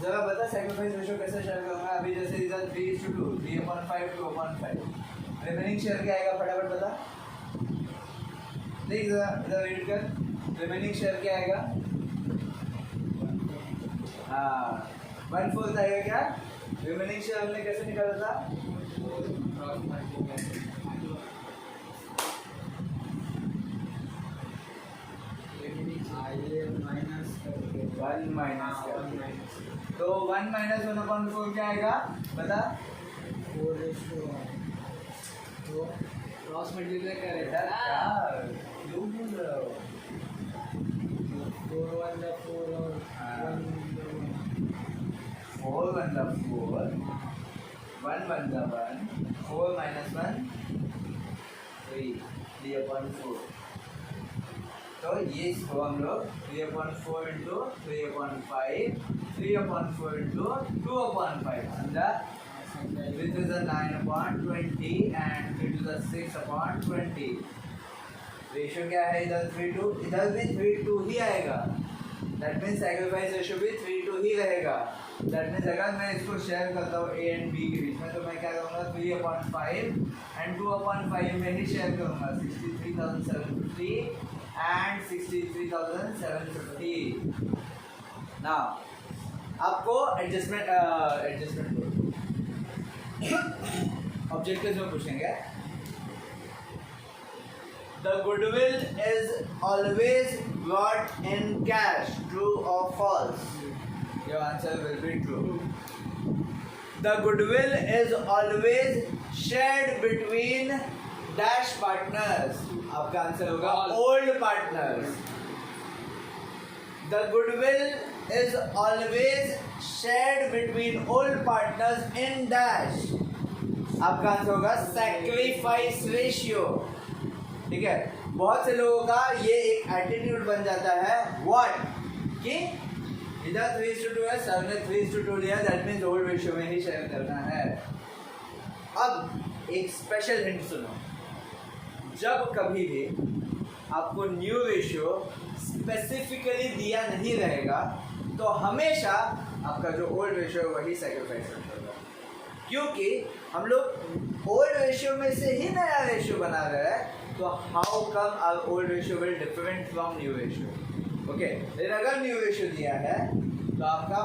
जरा बता। सैक्रिफाइस रेशियो कैसे शेयर करूँगा? अभी जैसे इधर 3:2, 3/5 2/5, रिमेनिंग शेयर क्या आएगा, फटाफट बता। देख जरा इधर रीड कर, रिमेनिंग शेयर क्या आएगा? हाँ 1/4 आएगा क्या? रिमेनिंग शेयर हमने कैसे निकाला था? वन माइनस, तो 1 - 1/4 क्या आएगा बता? 4:1। तो क्रॉस मल्टीप्लाई बेटा करेगा। क्या क्यों बोल रहे हो? 4 1 4 और 1 4 1 4, 1 1 1, 4 - 1 3, 3/4। तो ये इसको हम लोग 3/4 इंटू 3/5, 3/4 इंटू 2/5, समझा? Which is a 9/20 and it is a 6/20। Ratio क्या है इधर 3:2, इधर भी 3:2 ही आएगा। दैट मीन्स सैक्रिफाइस रेशियो भी 3:2 ही रहेगा। दैट मीन्स अगर मैं इसको शेयर करता हूँ ए एंड बी के बीच में, तो मैं क्या करूँगा 3/5 एंड 2/5 में ही शेयर करूँगा। 63,750 एंड 63,750। नाउ आपको एडजस्टमेंट ऑब्जेक्टिव्स में पूछेंगे। The goodwill is always brought in cash, true or false? Your answer will be true. The goodwill is always shared between dash partners. आपका आंसर होगा old partners. The goodwill is always shared between old partners in dash. आपका answer होगा sacrifice ratio। ठीक है, बहुत से लोगों का ये एक एटीट्यूड बन जाता है व्हाट, कि इधर 3:2 है, सर ने 3:2 लिया, दैट मीन्स ओल्ड रेशियो में ही शेयर करना है। अब एक स्पेशल हिंट सुनो, जब कभी भी आपको न्यू रेशियो स्पेसिफिकली दिया नहीं रहेगा तो हमेशा आपका जो ओल्ड रेशियो है वही सैक्रिफाइस होगा, क्योंकि हम लोग ओल्ड रेशियो में से ही नया रेशियो बना रहे हैं। तो how come our old ratio will different from new ratio? Okay, लेकिन अगर न्यू रेशियो दिया है तो आपका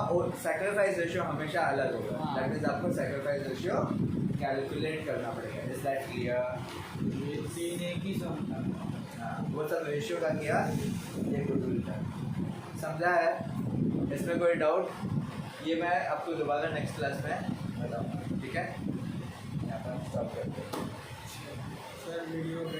सैक्रिफाइस रेशियो हमेशा अलग होगा। दैट मीन्स आपको सैक्रिफाइस रेशियो कैलकुलेट करना पड़ेगा। Is that clear? ये 3 एक ही समझा। हाँ, वो सब रेशियो का किया, ये गुडविल का समझा है। इसमें कोई डाउट? ये मैं आपको दोबारा नेक्स्ट क्लास में बताऊँगा, ठीक है? यहाँ पर स्टॉप करते हैं। Sir video